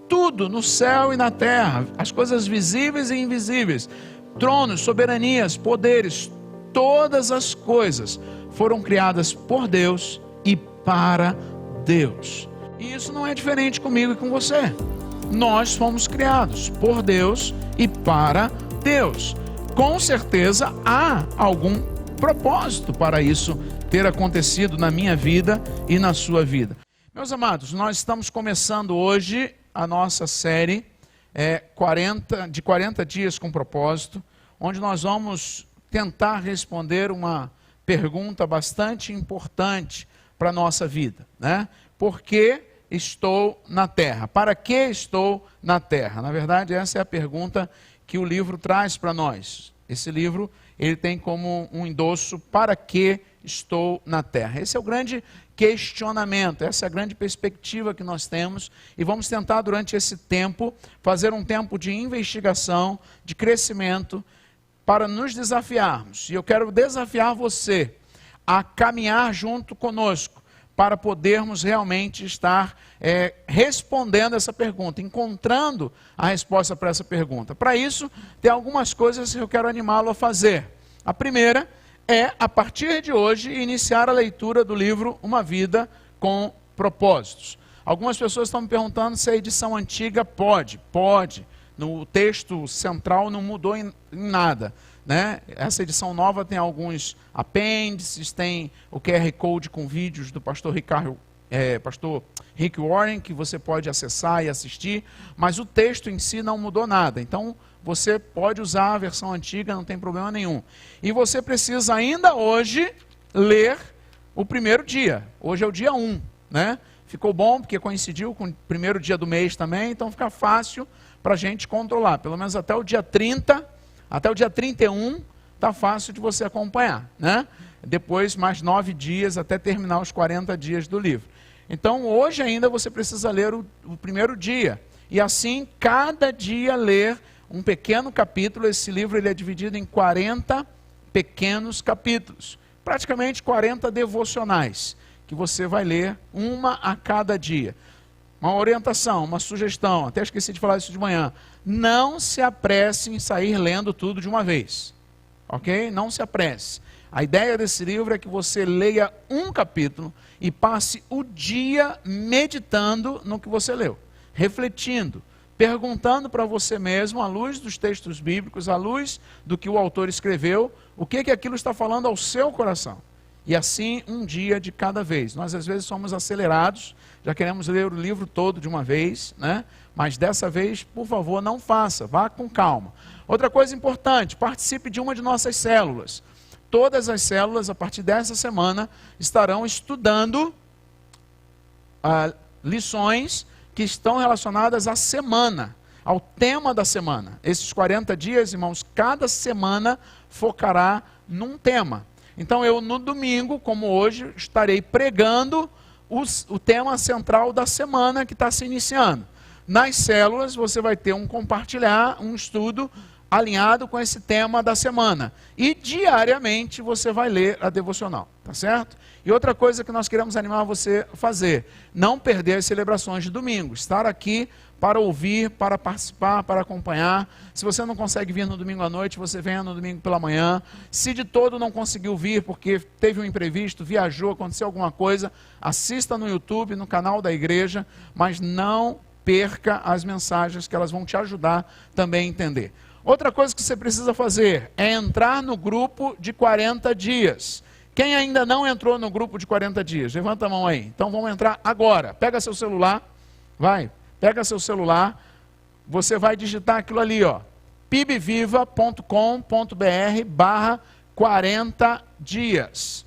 tudo no céu e na terra, as coisas visíveis e invisíveis, tronos, soberanias, poderes, todas as coisas foram criadas por Deus e para Deus. E isso não é diferente comigo e com você. Nós fomos criados por Deus e para Deus. Com certeza há algum propósito para isso ter acontecido na minha vida e na sua vida. Meus amados, nós estamos começando hoje a nossa série de 40 dias com propósito, onde nós vamos tentar responder uma pergunta bastante importante para a nossa vida, né? Por que estou na terra? Para que estou na terra? Na verdade, essa é a pergunta que o livro traz para nós. Esse livro, ele tem como um endosso: para que estou na terra? Esse é o grande questionamento, essa é a grande perspectiva que nós temos, e vamos tentar durante esse tempo fazer um tempo de investigação, de crescimento, para nos desafiarmos. E eu quero desafiar você a caminhar junto conosco, para podermos realmente estar respondendo essa pergunta, encontrando a resposta para essa pergunta. Para isso, tem algumas coisas que eu quero animá-lo a fazer. A primeira é, a partir de hoje, iniciar a leitura do livro Uma Vida com Propósitos. Algumas pessoas estão me perguntando se a edição antiga pode. Pode. No texto central não mudou em nada, né? Essa edição nova tem alguns apêndices, tem o QR Code com vídeos do pastor Rick Warren, que você pode acessar e assistir, mas o texto em si não mudou nada. Então, você pode usar a versão antiga, não tem problema nenhum. E você precisa ainda hoje ler o primeiro dia. Hoje é o dia 1, né? Ficou bom porque coincidiu com o primeiro dia do mês também, então fica fácil para a gente controlar. Pelo menos até o dia 30, até o dia 31, está fácil de você acompanhar, né? Depois, mais 9 dias até terminar os 40 dias do livro. Então, hoje ainda você precisa ler o primeiro dia. E assim, cada dia ler um pequeno capítulo. Esse livro ele é dividido em 40 pequenos capítulos. Praticamente 40 devocionais, que você vai ler uma a cada dia. Uma orientação, uma sugestão, até esqueci de falar isso de manhã. Não se apresse em sair lendo tudo de uma vez. Ok? Não se apresse. A ideia desse livro é que você leia um capítulo e passe o dia meditando no que você leu, refletindo, perguntando para você mesmo, à luz dos textos bíblicos, à luz do que o autor escreveu, o que aquilo está falando ao seu coração. E assim, um dia de cada vez. Nós às vezes somos acelerados, já queremos ler o livro todo de uma vez, né? Mas dessa vez, por favor, não faça, vá com calma. Outra coisa importante, participe de uma de nossas células. Todas as células, a partir dessa semana, estarão estudando lições que estão relacionadas à semana, ao tema da semana. Esses 40 dias, irmãos, cada semana focará num tema. Então eu, no domingo, como hoje, estarei pregando o tema central da semana que está se iniciando. Nas células, você vai ter um compartilhar, um estudo alinhado com esse tema da semana. E diariamente você vai ler a devocional, tá certo? E outra coisa que nós queremos animar você a fazer, não perder as celebrações de domingo, estar aqui para ouvir, para participar, para acompanhar. Se você não consegue vir no domingo à noite, você venha no domingo pela manhã. Se de todo não conseguiu vir porque teve um imprevisto, viajou, aconteceu alguma coisa, assista no YouTube, no canal da igreja, mas não perca as mensagens, que elas vão te ajudar também a entender. Outra coisa que você precisa fazer é entrar no grupo de 40 dias. Quem ainda não entrou no grupo de 40 dias? Levanta a mão aí. Então vamos entrar agora. Pega seu celular, pega seu celular, você vai digitar aquilo ali, ó, pibviva.com.br/40 dias.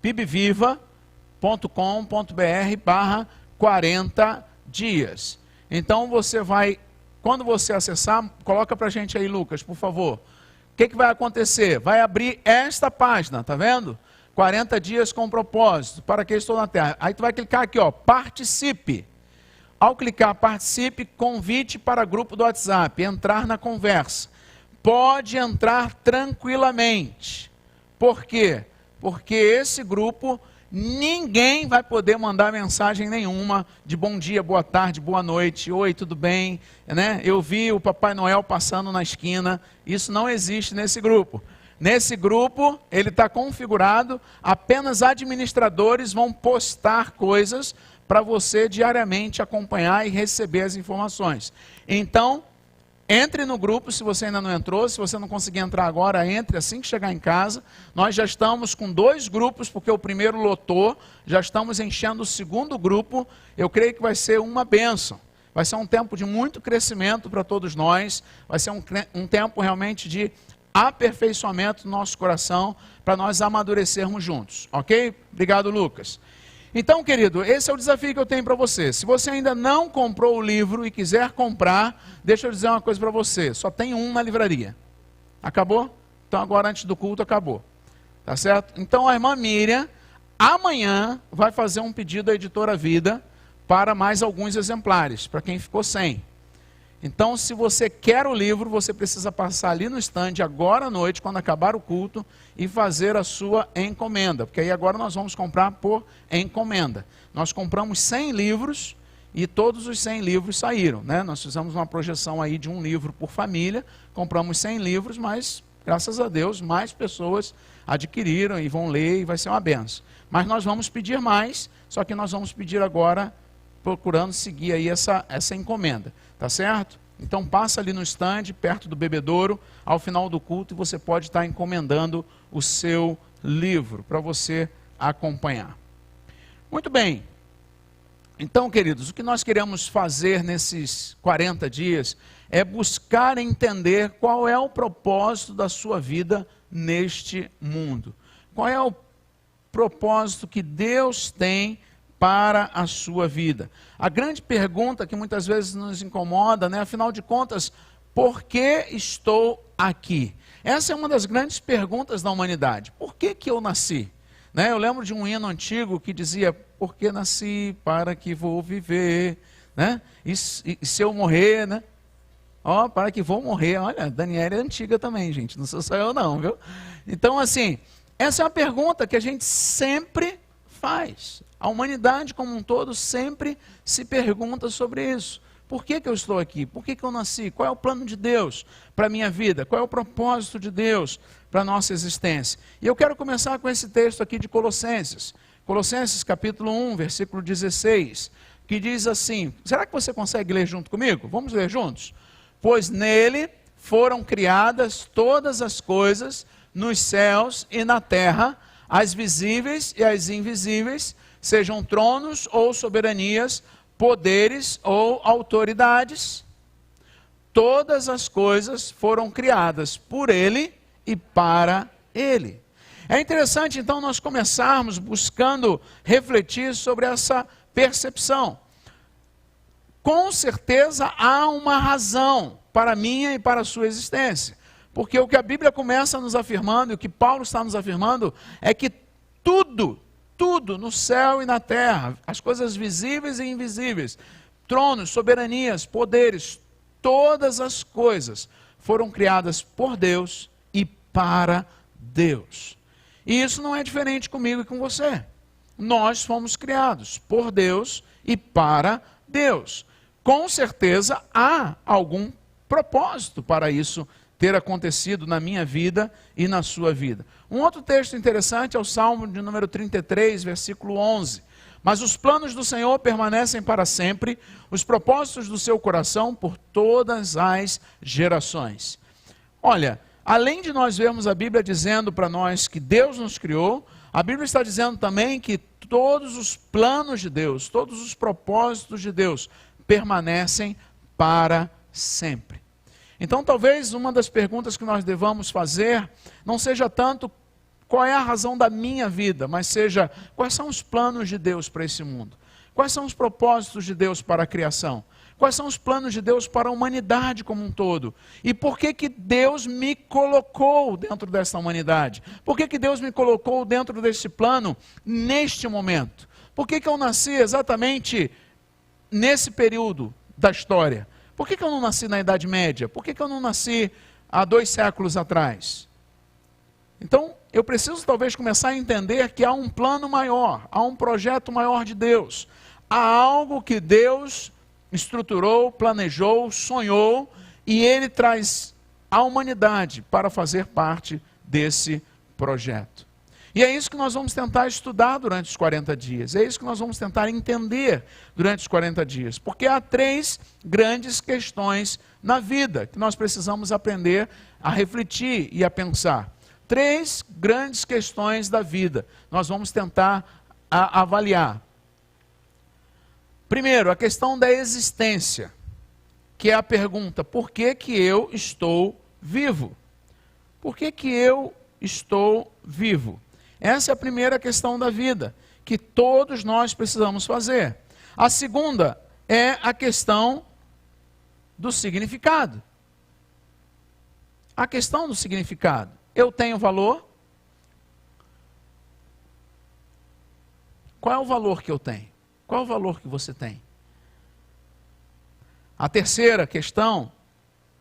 pibviva.com.br/40 dias. Então você vai, quando você acessar, coloca pra gente aí, Lucas, por favor. O que vai acontecer? Vai abrir esta página, tá vendo? 40 dias com propósito, para que estou na terra. Aí tu vai clicar aqui, ó, participe. Ao clicar participe, convite para grupo do WhatsApp, entrar na conversa. Pode entrar tranquilamente. Por quê? Porque esse grupo ninguém vai poder mandar mensagem nenhuma de bom dia, boa tarde, boa noite, oi, tudo bem, né? Eu vi o Papai Noel passando na esquina. Isso não existe nesse grupo. Nesse grupo, ele está configurado, apenas administradores vão postar coisas para você diariamente acompanhar e receber as informações. Então, entre no grupo se você ainda não entrou. Se você não conseguir entrar agora, entre assim que chegar em casa. Nós já estamos com 2 grupos, porque o primeiro lotou, já estamos enchendo o segundo grupo. Eu creio que vai ser uma bênção. Vai ser um tempo de muito crescimento para todos nós, vai ser um tempo realmente de aperfeiçoamento do nosso coração, para nós amadurecermos juntos, ok? Obrigado, Lucas. Então, querido, esse é o desafio que eu tenho para você. Se você ainda não comprou o livro e quiser comprar, deixa eu dizer uma coisa para você, só tem um na livraria. Acabou? Então agora antes do culto acabou. Tá certo? Então a irmã Miriam, amanhã, vai fazer um pedido à Editora Vida para mais alguns exemplares, para quem ficou sem. Então, se você quer o livro, você precisa passar ali no stand agora à noite, quando acabar o culto, e fazer a sua encomenda. Porque aí agora nós vamos comprar por encomenda. Nós compramos 100 livros e todos os 100 livros saíram, né? Nós fizemos uma projeção aí de um livro por família, compramos 100 livros, mas, graças a Deus, mais pessoas adquiriram e vão ler e vai ser uma benção. Mas nós vamos pedir mais, só que nós vamos pedir agora, procurando seguir aí essa encomenda. Tá certo? Então passa ali no stand, perto do bebedouro, ao final do culto, e você pode estar encomendando o seu livro, para você acompanhar. Muito bem. Então, queridos, o que nós queremos fazer nesses 40 dias, é buscar entender qual é o propósito da sua vida neste mundo. Qual é o propósito que Deus tem para a sua vida. A grande pergunta que muitas vezes nos incomoda, né? Afinal de contas, por que estou aqui? Essa é uma das grandes perguntas da humanidade. Por que eu nasci? Né? Eu lembro de um hino antigo que dizia, por que nasci, para que vou viver? Né? E se eu morrer, né? Ó, para que vou morrer. Olha, Daniela é antiga também, gente, não sou só eu não, viu? Então, assim, essa é uma pergunta que a gente sempre faz. A humanidade como um todo sempre se pergunta sobre isso. Por que eu estou aqui? Por que eu nasci? Qual é o plano de Deus para a minha vida? Qual é o propósito de Deus para a nossa existência? E eu quero começar com esse texto aqui de Colossenses. Colossenses capítulo 1, versículo 16, que diz assim, será que você consegue ler junto comigo? Vamos ler juntos? Pois nele foram criadas todas as coisas nos céus e na terra, as visíveis e as invisíveis, sejam tronos ou soberanias, poderes ou autoridades. Todas as coisas foram criadas por Ele e para Ele. É interessante então nós começarmos buscando refletir sobre essa percepção. Com certeza há uma razão para a minha e para a sua existência. Porque o que a Bíblia começa nos afirmando, e o que Paulo está nos afirmando, é que tudo no céu e na terra, as coisas visíveis e invisíveis, tronos, soberanias, poderes, todas as coisas foram criadas por Deus e para Deus. E isso não é diferente comigo e com você. Nós fomos criados por Deus e para Deus. Com certeza há algum propósito para isso ter acontecido na minha vida e na sua vida. Um outro texto interessante é o Salmo de número 33, versículo 11. Mas os planos do Senhor permanecem para sempre, os propósitos do seu coração por todas as gerações. Olha, além de nós vermos a Bíblia dizendo para nós que Deus nos criou, a Bíblia está dizendo também que todos os planos de Deus, todos os propósitos de Deus permanecem para sempre. Então, talvez uma das perguntas que nós devamos fazer não seja tanto qual é a razão da minha vida, mas seja quais são os planos de Deus para esse mundo? Quais são os propósitos de Deus para a criação? Quais são os planos de Deus para a humanidade como um todo? E por que Deus me colocou dentro dessa humanidade? Por que Deus me colocou dentro desse plano neste momento? Por que eu nasci exatamente nesse período da história? Por que eu não nasci na Idade Média? Por que eu não nasci há 2 séculos atrás? Então, eu preciso talvez começar a entender que há um plano maior, há um projeto maior de Deus. Há algo que Deus estruturou, planejou, sonhou, e Ele traz a humanidade para fazer parte desse projeto. E é isso que nós vamos tentar estudar durante os 40 dias. É isso que nós vamos tentar entender durante os 40 dias. Porque há 3 grandes questões na vida que nós precisamos aprender a refletir e a pensar. 3 grandes questões da vida. Nós vamos tentar avaliar. Primeiro, a questão da existência, que é a pergunta: por que que eu estou vivo? Por que que eu estou vivo? Essa é a primeira questão da vida, que todos nós precisamos fazer. A segunda é a questão do significado. A questão do significado. Eu tenho valor? Qual é o valor que eu tenho? Qual é o valor que você tem? A terceira questão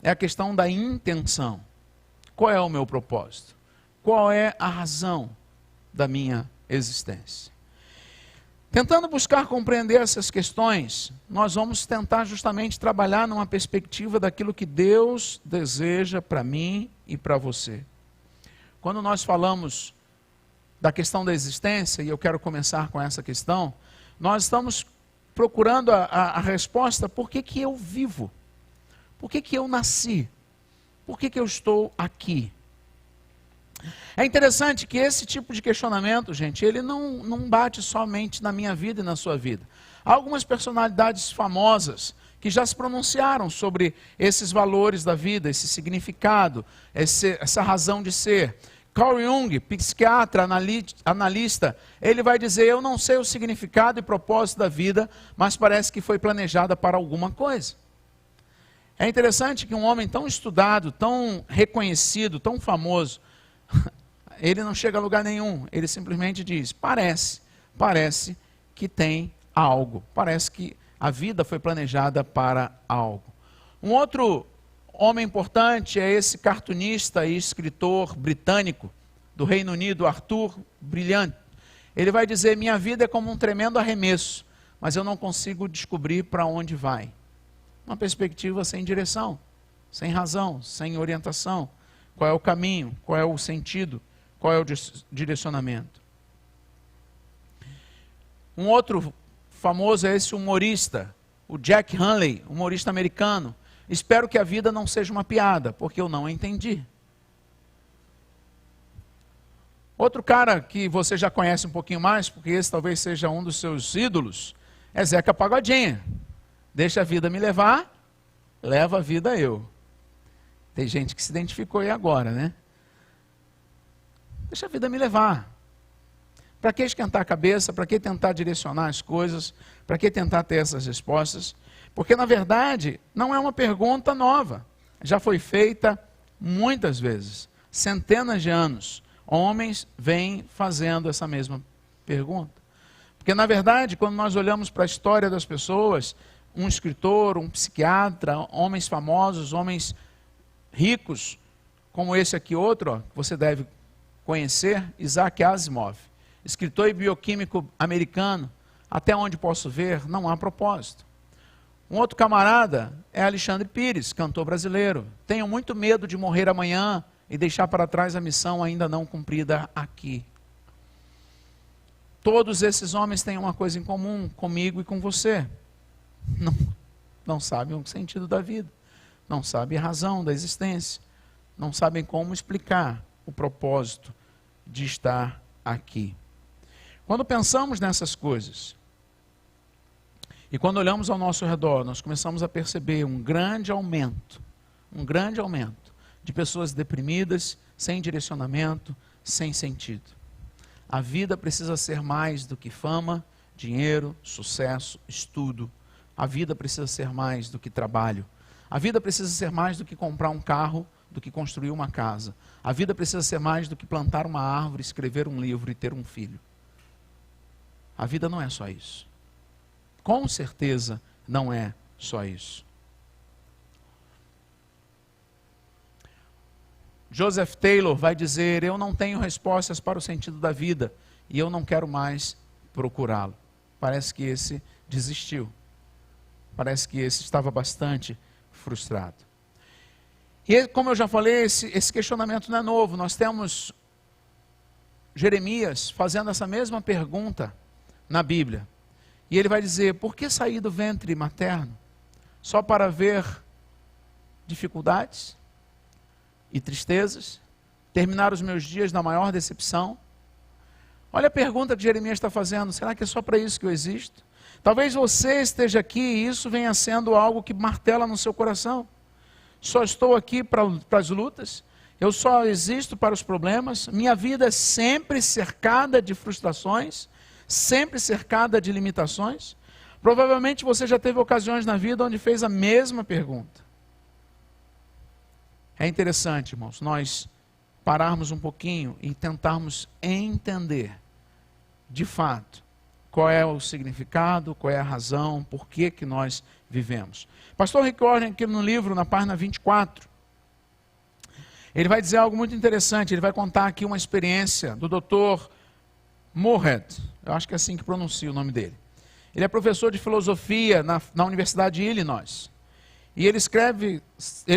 é a questão da intenção. Qual é o meu propósito? Qual é a razão da minha existência? Tentando buscar compreender essas questões, nós vamos tentar justamente trabalhar numa perspectiva daquilo que Deus deseja para mim e para você. Quando nós falamos da questão da existência, e eu quero começar com essa questão, nós estamos procurando a resposta: por que que eu vivo? Por que que eu nasci? Por que que eu estou aqui? É interessante que esse tipo de questionamento, gente, ele não bate somente na minha vida e na sua vida. Há algumas personalidades famosas que já se pronunciaram sobre esses valores da vida, esse significado, essa razão de ser. Carl Jung, psiquiatra, analista, ele vai dizer: eu não sei o significado e propósito da vida, mas parece que foi planejada para alguma coisa. É interessante que um homem tão estudado, tão reconhecido, tão famoso, ele não chega a lugar nenhum, ele simplesmente diz: parece que tem algo, parece que a vida foi planejada para algo. Um outro homem importante é esse cartunista e escritor britânico do Reino Unido, Arthur Brilliant. Ele vai dizer: minha vida é como um tremendo arremesso, mas eu não consigo descobrir para onde vai. Uma perspectiva sem direção, sem razão, sem orientação. Qual é o caminho? Qual é o sentido? Qual é o direcionamento? Um outro famoso é esse humorista, o Jack Hanley, humorista americano. Espero que a vida não seja uma piada, porque eu não entendi. Outro cara que você já conhece um pouquinho mais, porque esse talvez seja um dos seus ídolos, é Zeca Pagodinho. Deixa a vida me levar, leva a vida eu. Tem gente que se identificou aí agora, né? Deixa a vida me levar. Para que esquentar a cabeça? Para que tentar direcionar as coisas? Para que tentar ter essas respostas? Porque, na verdade, não é uma pergunta nova. Já foi feita muitas vezes. Centenas de anos, homens vêm fazendo essa mesma pergunta. Porque, na verdade, quando nós olhamos para a história das pessoas, um escritor, um psiquiatra, homens famosos, homens ricos, como esse aqui outro, ó, que você deve conhecer, Isaac Asimov, escritor e bioquímico americano, até onde posso ver, não há propósito. Um outro camarada é Alexandre Pires, cantor brasileiro. Tenho muito medo de morrer amanhã e deixar para trás a missão ainda não cumprida aqui. Todos esses homens têm uma coisa em comum comigo e com você. Não sabem o sentido da vida. Não sabem a razão da existência. Não sabem como explicar o propósito de estar aqui. Quando pensamos nessas coisas, e quando olhamos ao nosso redor, nós começamos a perceber um grande aumento de pessoas deprimidas, sem direcionamento, sem sentido. A vida precisa ser mais do que fama, dinheiro, sucesso, estudo. A vida precisa ser mais do que trabalho. A vida precisa ser mais do que comprar um carro, do que construir uma casa. A vida precisa ser mais do que plantar uma árvore, escrever um livro e ter um filho. A vida não é só isso. Com certeza não é só isso. Joseph Taylor vai dizer: eu não tenho respostas para o sentido da vida e eu não quero mais procurá-lo. Parece que esse desistiu. Parece que esse estava bastante frustrado. E como eu já falei, esse questionamento não é novo. Nós temos Jeremias fazendo essa mesma pergunta na Bíblia. E ele vai dizer: por que sair do ventre materno? Só para ver dificuldades e tristezas? Terminar os meus dias na maior decepção? Olha a pergunta que Jeremias está fazendo: será que é só para isso que eu existo? Talvez você esteja aqui e isso venha sendo algo que martela no seu coração. Só estou aqui para as lutas, eu só existo para os problemas, minha vida é sempre cercada de frustrações, sempre cercada de limitações. Provavelmente você já teve ocasiões na vida onde fez a mesma pergunta. É interessante, irmãos, nós pararmos um pouquinho e tentarmos entender, de fato, qual é o significado, qual é a razão, por que nós vivemos. Pastor Rick Warren, aqui no livro, na página 24, ele vai dizer algo muito interessante. Ele vai contar aqui uma experiência do Dr. Moorhead, eu acho que é assim que pronuncia o nome dele. Ele é professor de filosofia na Universidade de Illinois. E ele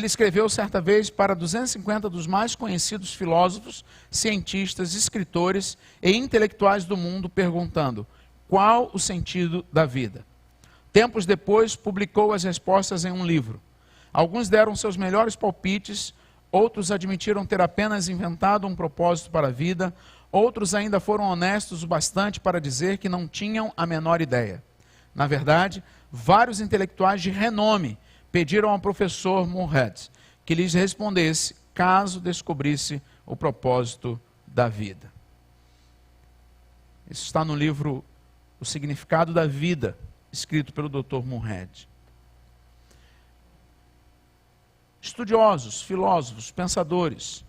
escreveu certa vez para 250 dos mais conhecidos filósofos, cientistas, escritores e intelectuais do mundo, perguntando: qual o sentido da vida? Tempos depois, publicou as respostas em um livro. Alguns deram seus melhores palpites, outros admitiram ter apenas inventado um propósito para a vida, outros ainda foram honestos o bastante para dizer que não tinham a menor ideia. Na verdade, vários intelectuais de renome pediram ao professor Moorhead que lhes respondesse caso descobrisse o propósito da vida. Isso está no livro O Significado da Vida, escrito pelo Dr. Moorhead. Estudiosos, filósofos, pensadores.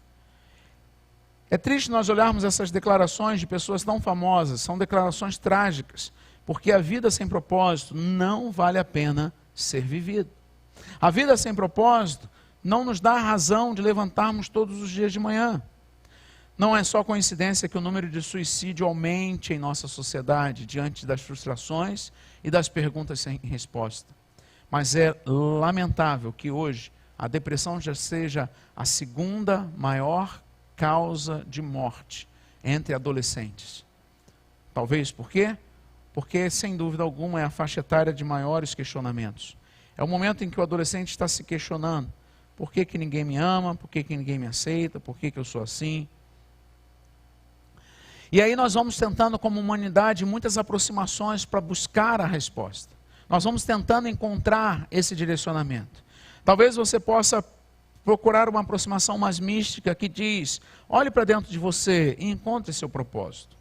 É triste nós olharmos essas declarações de pessoas tão famosas, são declarações trágicas, porque a vida sem propósito não vale a pena ser vivida. A vida sem propósito não nos dá a razão de levantarmos todos os dias de manhã. Não é só coincidência que o número de suicídio aumente em nossa sociedade diante das frustrações e das perguntas sem resposta. Mas é lamentável que hoje a depressão já seja a segunda maior causa de morte entre adolescentes. Talvez por quê? Porque, sem dúvida alguma, é a faixa etária de maiores questionamentos. É o momento em que o adolescente está se questionando: por que ninguém me ama? Por que ninguém me aceita? Por que eu sou assim? E aí nós vamos tentando, como humanidade, muitas aproximações para buscar a resposta. Nós vamos tentando encontrar esse direcionamento. Talvez você possa procurar uma aproximação mais mística que diz: olhe para dentro de você e encontre seu propósito.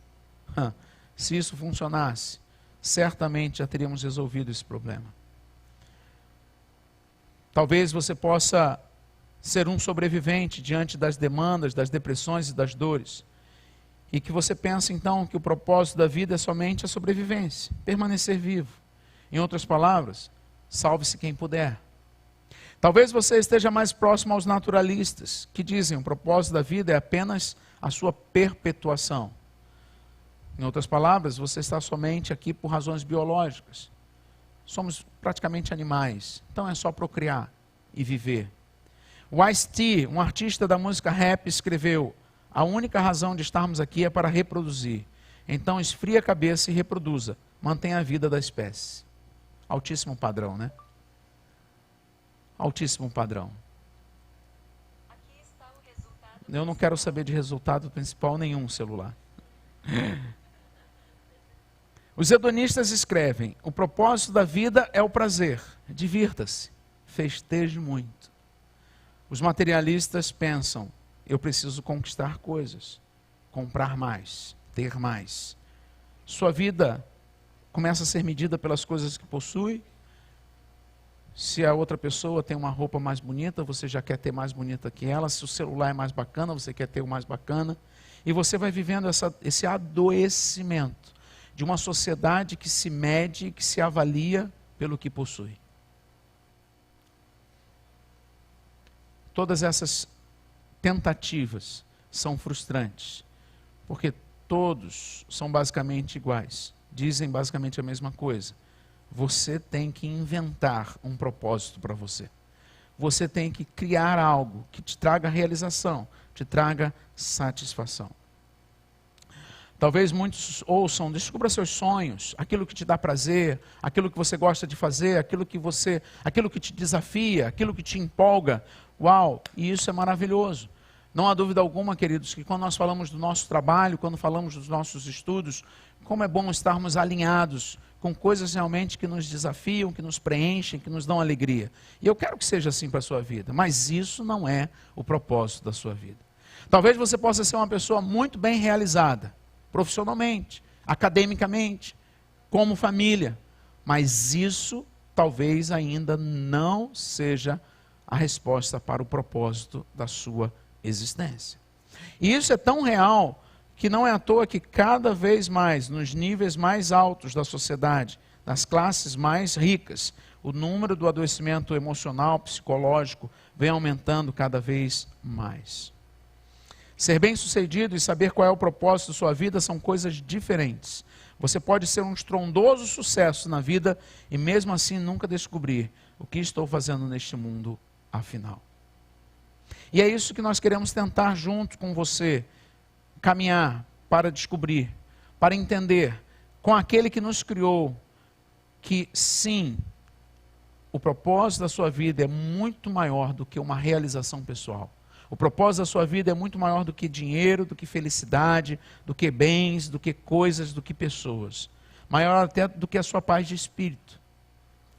Se isso funcionasse, certamente já teríamos resolvido esse problema. Talvez você possa ser um sobrevivente diante das demandas, das depressões e das dores. E que você pense então que o propósito da vida é somente a sobrevivência, permanecer vivo. Em outras palavras, salve-se quem puder. Talvez você esteja mais próximo aos naturalistas, que dizem que o propósito da vida é apenas a sua perpetuação. Em outras palavras, você está somente aqui por razões biológicas. Somos praticamente animais, então é só procriar e viver. O Ice-T, um artista da música rap, escreveu: a única razão de estarmos aqui é para reproduzir. Então esfrie a cabeça e reproduza. Mantenha a vida da espécie. Altíssimo padrão, né? Altíssimo padrão. Aqui está o resultado. Eu não quero saber de resultado principal nenhum celular. Os hedonistas escrevem: o propósito da vida é o prazer. Divirta-se, festeje muito. Os materialistas pensam: eu preciso conquistar coisas, comprar mais, ter mais. Sua vida começa a ser medida pelas coisas que possui. Se a outra pessoa tem uma roupa mais bonita, você já quer ter mais bonita que ela. Se o celular é mais bacana, você quer ter o mais bacana. E você vai vivendo esse adoecimento de uma sociedade que se mede, que se avalia pelo que possui. Todas essas tentativas são frustrantes, porque todos são basicamente iguais, dizem basicamente a mesma coisa. Você tem que inventar um propósito para você. Você tem que criar algo que te traga realização, te traga satisfação. Talvez muitos ouçam, descubra seus sonhos, aquilo que te dá prazer, aquilo que você gosta de fazer, aquilo que te desafia, aquilo que te empolga. Uau, e isso é maravilhoso. Não há dúvida alguma, queridos, que quando nós falamos do nosso trabalho, quando falamos dos nossos estudos, como é bom estarmos alinhados com coisas realmente que nos desafiam, que nos preenchem, que nos dão alegria. E eu quero que seja assim para a sua vida, mas isso não é o propósito da sua vida. Talvez você possa ser uma pessoa muito bem realizada, profissionalmente, academicamente, como família, mas isso talvez ainda não seja a resposta para o propósito da sua existência. E isso é tão real que não é à toa que cada vez mais, nos níveis mais altos da sociedade, nas classes mais ricas, o número do adoecimento emocional, psicológico, vem aumentando cada vez mais. Ser bem-sucedido e saber qual é o propósito da sua vida são coisas diferentes. Você pode ser um estrondoso sucesso na vida e mesmo assim nunca descobrir o que estou fazendo neste mundo afinal. E é isso que nós queremos tentar junto com você, caminhar para descobrir, para entender com aquele que nos criou, que sim, o propósito da sua vida é muito maior do que uma realização pessoal. O propósito da sua vida é muito maior do que dinheiro, do que felicidade, do que bens, do que coisas, do que pessoas. Maior até do que a sua paz de espírito.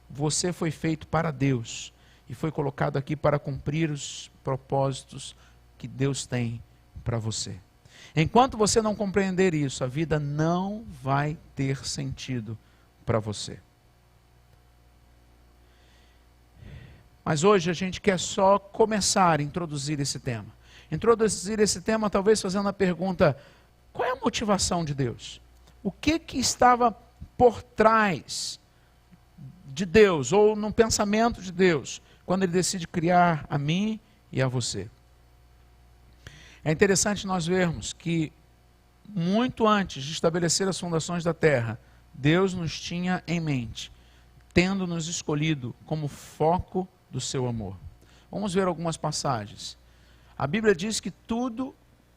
Você foi feito para Deus e foi colocado aqui para cumprir os propósitos que Deus tem para você. Enquanto você não compreender isso, a vida não vai ter sentido para você. Mas hoje a gente quer só começar a introduzir esse tema. Introduzir esse tema talvez fazendo a pergunta, qual é a motivação de Deus? O que estava por trás de Deus, ou no pensamento de Deus, quando Ele decide criar a mim e a você? É interessante nós vermos que, muito antes de estabelecer as fundações da terra, Deus nos tinha em mente, tendo nos escolhido como foco do seu amor. Vamos ver algumas passagens. A Bíblia diz que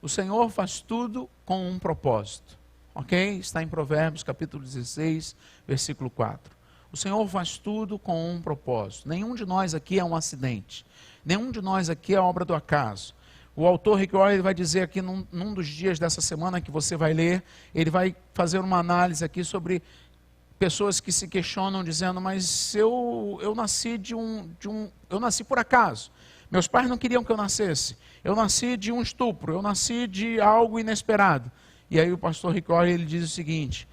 o Senhor faz tudo com um propósito. Ok? Está em Provérbios capítulo 16, versículo 4. O Senhor faz tudo com um propósito. Nenhum de nós aqui é um acidente. Nenhum de nós aqui é obra do acaso. O autor Rick Warren vai dizer aqui num dos dias dessa semana que você vai ler, ele vai fazer uma análise aqui sobre pessoas que se questionam dizendo, mas eu nasci eu nasci por acaso. Meus pais não queriam que eu nascesse. Eu nasci de um estupro, eu nasci de algo inesperado. E aí o pastor Rick Warren, ele diz o seguinte,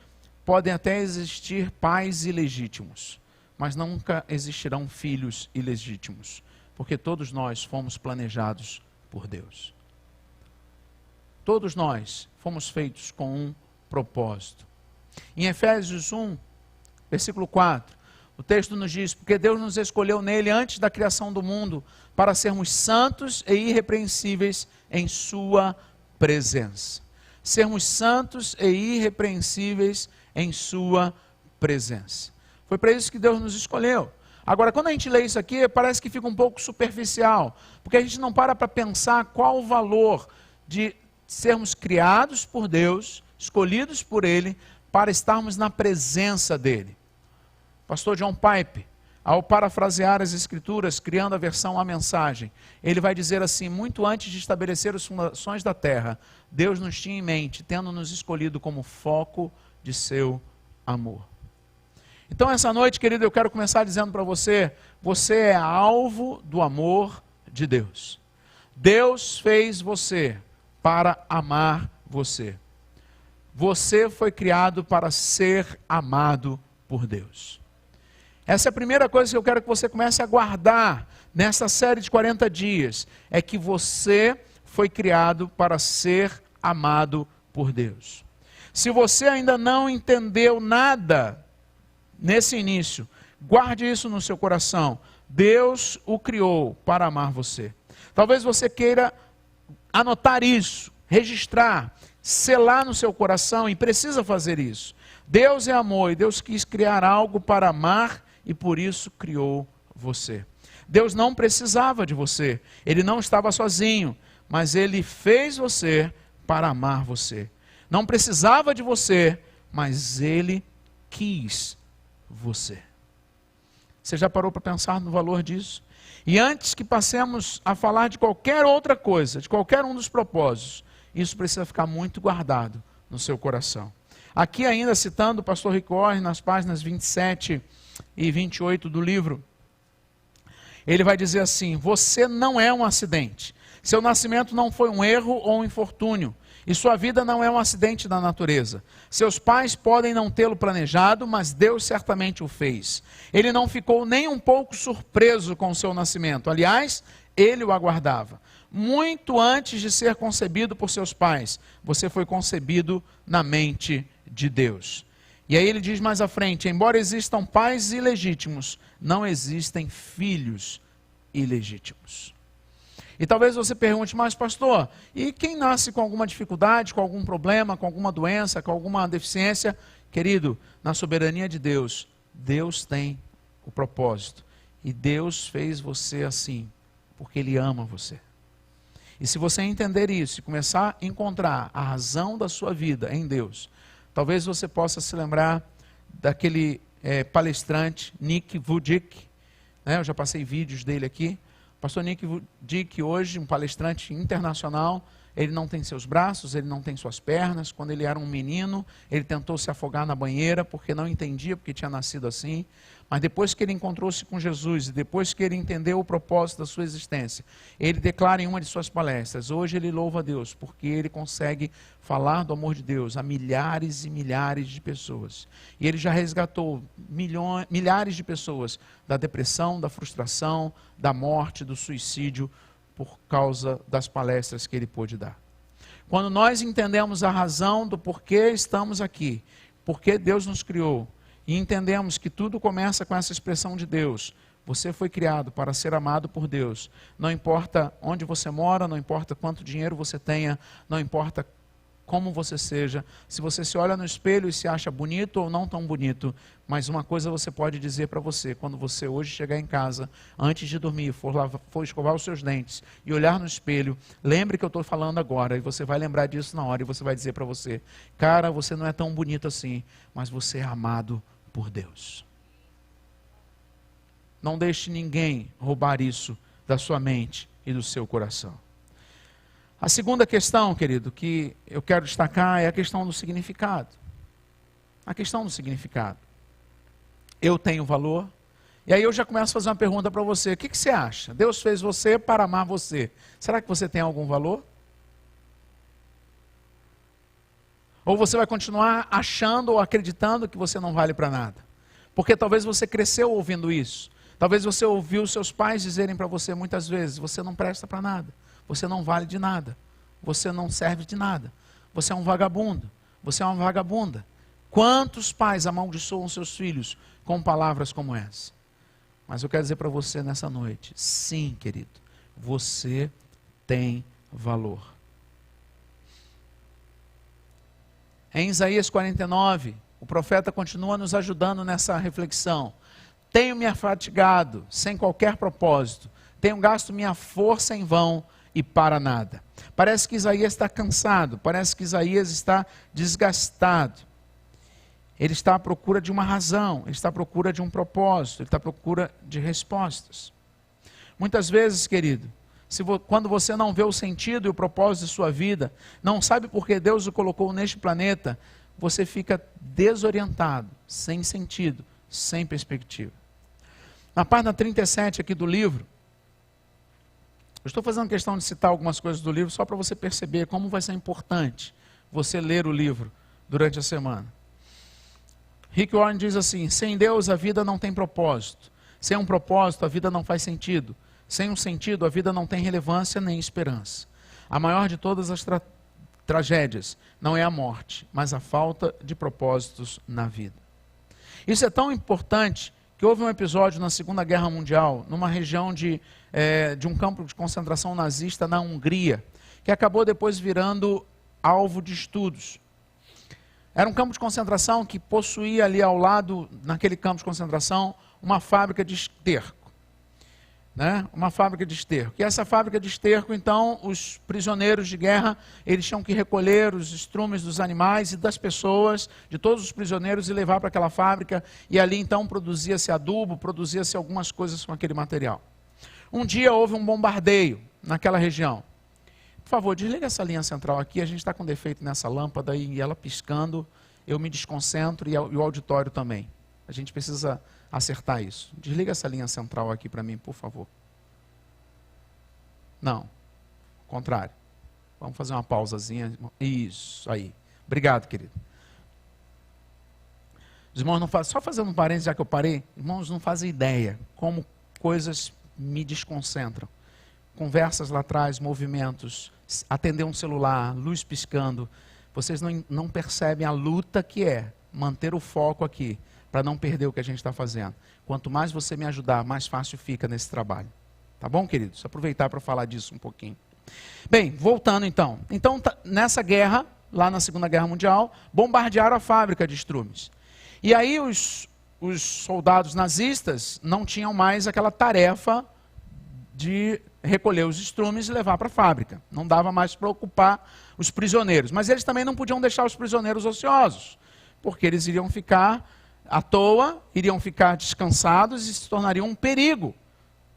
podem até existir pais ilegítimos, mas nunca existirão filhos ilegítimos, porque todos nós fomos planejados por Deus. Todos nós fomos feitos com um propósito. Em Efésios 1, versículo 4, o texto nos diz, porque Deus nos escolheu nele antes da criação do mundo, para sermos santos e irrepreensíveis em sua presença. Sermos santos e irrepreensíveis em sua presença. Foi para isso que Deus nos escolheu. Agora, quando a gente lê isso aqui, parece que fica um pouco superficial, porque a gente não para pensar qual o valor de sermos criados por Deus, escolhidos por Ele, para estarmos na presença dEle. Pastor John Piper, ao parafrasear as Escrituras, criando a versão A Mensagem, ele vai dizer assim, muito antes de estabelecer as fundações da terra, Deus nos tinha em mente, tendo nos escolhido como foco de seu amor. Então essa noite, querido, eu quero começar dizendo para você, você é alvo do amor de Deus. Deus fez você para amar você. Você foi criado para ser amado por Deus. Essa é a primeira coisa que eu quero que você comece a guardar nessa série de 40 dias, é que você foi criado para ser amado por Deus. Se você ainda não entendeu nada nesse início, guarde isso no seu coração. Deus o criou para amar você. Talvez você queira anotar isso, registrar, selar no seu coração, e precisa fazer isso. Deus é amor e Deus quis criar algo para amar e por isso criou você. Deus não precisava de você, Ele não estava sozinho, mas Ele fez você para amar você. Não precisava de você, mas Ele quis você. Você já parou para pensar no valor disso? E antes que passemos a falar de qualquer outra coisa, de qualquer um dos propósitos, isso precisa ficar muito guardado no seu coração. Aqui ainda citando o pastor Rick Warren, nas páginas 27 e 28 do livro, ele vai dizer assim: você não é um acidente. Seu nascimento não foi um erro ou um infortúnio. E sua vida não é um acidente da natureza. Seus pais podem não tê-lo planejado, mas Deus certamente o fez. Ele não ficou nem um pouco surpreso com o seu nascimento. Aliás, ele o aguardava. Muito antes de ser concebido por seus pais, você foi concebido na mente de Deus. E aí ele diz mais à frente: embora existam pais ilegítimos, não existem filhos ilegítimos. E talvez você pergunte: mas pastor, e quem nasce com alguma dificuldade, com algum problema, com alguma doença, com alguma deficiência? Querido, na soberania de Deus, Deus tem o propósito. E Deus fez você assim, porque Ele ama você. E se você entender isso e começar a encontrar a razão da sua vida em Deus, talvez você possa se lembrar daquele palestrante, Nick Vujicic, né? Eu já passei vídeos dele aqui. O pastor Nick Vujicic, hoje, um palestrante internacional, ele não tem seus braços, ele não tem suas pernas. Quando ele era um menino, ele tentou se afogar na banheira, porque não entendia, porque tinha nascido assim. Mas depois que ele encontrou-se com Jesus, e depois que ele entendeu o propósito da sua existência, ele declara em uma de suas palestras: hoje ele louva a Deus, porque ele consegue falar do amor de Deus a milhares e milhares de pessoas. E ele já resgatou milhares de pessoas da depressão, da frustração, da morte, do suicídio, por causa das palestras que ele pôde dar. Quando nós entendemos a razão do porquê estamos aqui, porquê Deus nos criou, e entendemos que tudo começa com essa expressão de Deus: você foi criado para ser amado por Deus. Não importa onde você mora, não importa quanto dinheiro você tenha, não importa como você seja, se você se olha no espelho e se acha bonito ou não tão bonito, mas uma coisa você pode dizer para você: quando você hoje chegar em casa, antes de dormir, for escovar os seus dentes e olhar no espelho, lembre que eu estou falando agora, e você vai lembrar disso na hora, e você vai dizer para você: cara, você não é tão bonito assim, mas você é amado por Deus. Não deixe ninguém roubar isso da sua mente e do seu coração. A segunda questão, querido, que eu quero destacar é a questão do significado. A questão do significado. Eu tenho valor. E aí eu já começo a fazer uma pergunta para você: o que você acha? Deus fez você para amar você. Será que você tem algum valor? Ou você vai continuar achando ou acreditando que você não vale para nada? Porque talvez você cresceu ouvindo isso. Talvez você ouviu seus pais dizerem para você muitas vezes: você não presta para nada. Você não vale de nada. Você não serve de nada. Você é um vagabundo. Você é uma vagabunda. Quantos pais amaldiçoam seus filhos com palavras como essa? Mas eu quero dizer para você nessa noite: sim, querido, você tem valor. Em Isaías 49, o profeta continua nos ajudando nessa reflexão. Tenho me afatigado sem qualquer propósito. Tenho gasto minha força em vão e para nada. Parece que Isaías está cansado, parece que Isaías está desgastado. Ele está à procura de uma razão, ele está à procura de um propósito, ele está à procura de respostas. Muitas vezes, querido, quando você não vê o sentido e o propósito de sua vida, não sabe por que Deus o colocou neste planeta, você fica desorientado, sem sentido, sem perspectiva. Na página 37 aqui do livro, eu estou fazendo questão de citar algumas coisas do livro só para você perceber como vai ser importante você ler o livro durante a semana. Rick Warren diz assim: sem Deus a vida não tem propósito. Sem um propósito a vida não faz sentido. Sem um sentido a vida não tem relevância nem esperança. A maior de todas as tragédias não é a morte, mas a falta de propósitos na vida. Isso é tão importante que houve um episódio na Segunda Guerra Mundial, numa região de um campo de concentração nazista na Hungria, que acabou depois virando alvo de estudos. Era um campo de concentração que possuía ali ao lado, naquele campo de concentração, uma fábrica de esterco. Né? Uma fábrica de esterco. E essa fábrica de esterco, então, os prisioneiros de guerra, eles tinham que recolher os estrumes dos animais e das pessoas, de todos os prisioneiros, e levar para aquela fábrica, e ali então produzia-se adubo, produzia-se algumas coisas com aquele material. Um dia houve um bombardeio naquela região. Por favor, desliga essa linha central aqui, a gente está com defeito nessa lâmpada e ela piscando, eu me desconcentro e o auditório também. A gente precisa acertar isso. Desliga essa linha central aqui para mim, por favor. Não, contrário. Vamos fazer uma pausazinha. Isso, aí. Obrigado, querido. Os irmãos não fazem, só fazendo um parênteses, já que eu parei, irmãos não fazem ideia como coisas me desconcentram. Conversas lá atrás, movimentos, atender um celular, luz piscando. Vocês não percebem a luta que é manter o foco aqui, para não perder o que a gente está fazendo. Quanto mais você me ajudar, mais fácil fica nesse trabalho. Tá bom, queridos? Aproveitar para falar disso um pouquinho. Bem, voltando então. Então, nessa guerra, lá na Segunda Guerra Mundial, bombardearam a fábrica de estrumes. E aí os soldados nazistas não tinham mais aquela tarefa de recolher os estrumes e levar para a fábrica. Não dava mais para ocupar os prisioneiros. Mas eles também não podiam deixar os prisioneiros ociosos, porque eles iriam ficar à toa, iriam ficar descansados e se tornariam um perigo.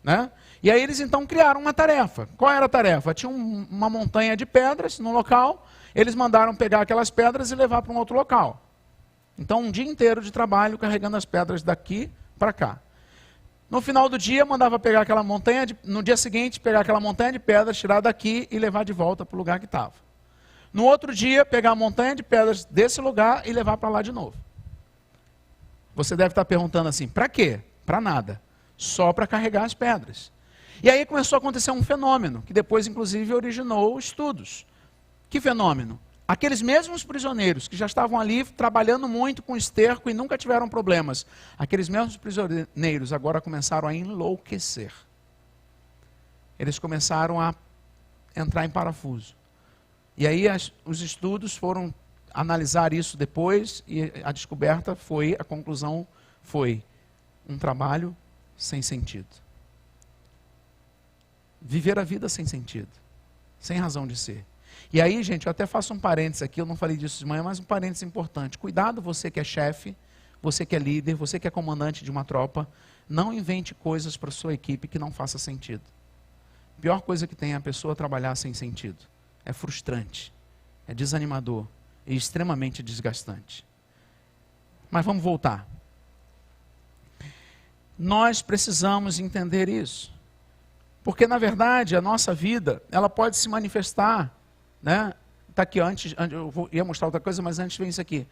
Né? E aí eles então criaram uma tarefa. Qual era a tarefa? Tinha uma montanha de pedras no local, eles mandaram pegar aquelas pedras e levar para um outro local. Então um dia inteiro de trabalho carregando as pedras daqui para cá. No final do dia, mandava pegar aquela montanha, no dia seguinte, pegar aquela montanha de pedras, tirar daqui e levar de volta para o lugar que estava. No outro dia, pegar a montanha de pedras desse lugar e levar para lá de novo. Você deve estar perguntando assim, para quê? Para nada. Só para carregar as pedras. E aí começou a acontecer um fenômeno, que depois, inclusive, originou estudos. Que fenômeno? Aqueles mesmos prisioneiros que já estavam ali trabalhando muito com esterco e nunca tiveram problemas, aqueles mesmos prisioneiros agora começaram a enlouquecer. Eles começaram a entrar em parafuso. E aí os estudos foram analisar isso depois e a descoberta foi, a conclusão foi um trabalho sem sentido. Viver a vida sem sentido, sem razão de ser. E aí, gente, eu até faço um parênteses aqui, eu não falei disso de manhã, mas um parênteses importante. Cuidado, você que é chefe, você que é líder, você que é comandante de uma tropa, não invente coisas para a sua equipe que não faça sentido. A pior coisa que tem é a pessoa trabalhar sem sentido. É frustrante, é desanimador e extremamente desgastante. Mas vamos voltar. Nós precisamos entender isso. Porque, na verdade, a nossa vida, ela pode se manifestar, né? Tá aqui, ia mostrar outra coisa, mas antes vem isso aqui.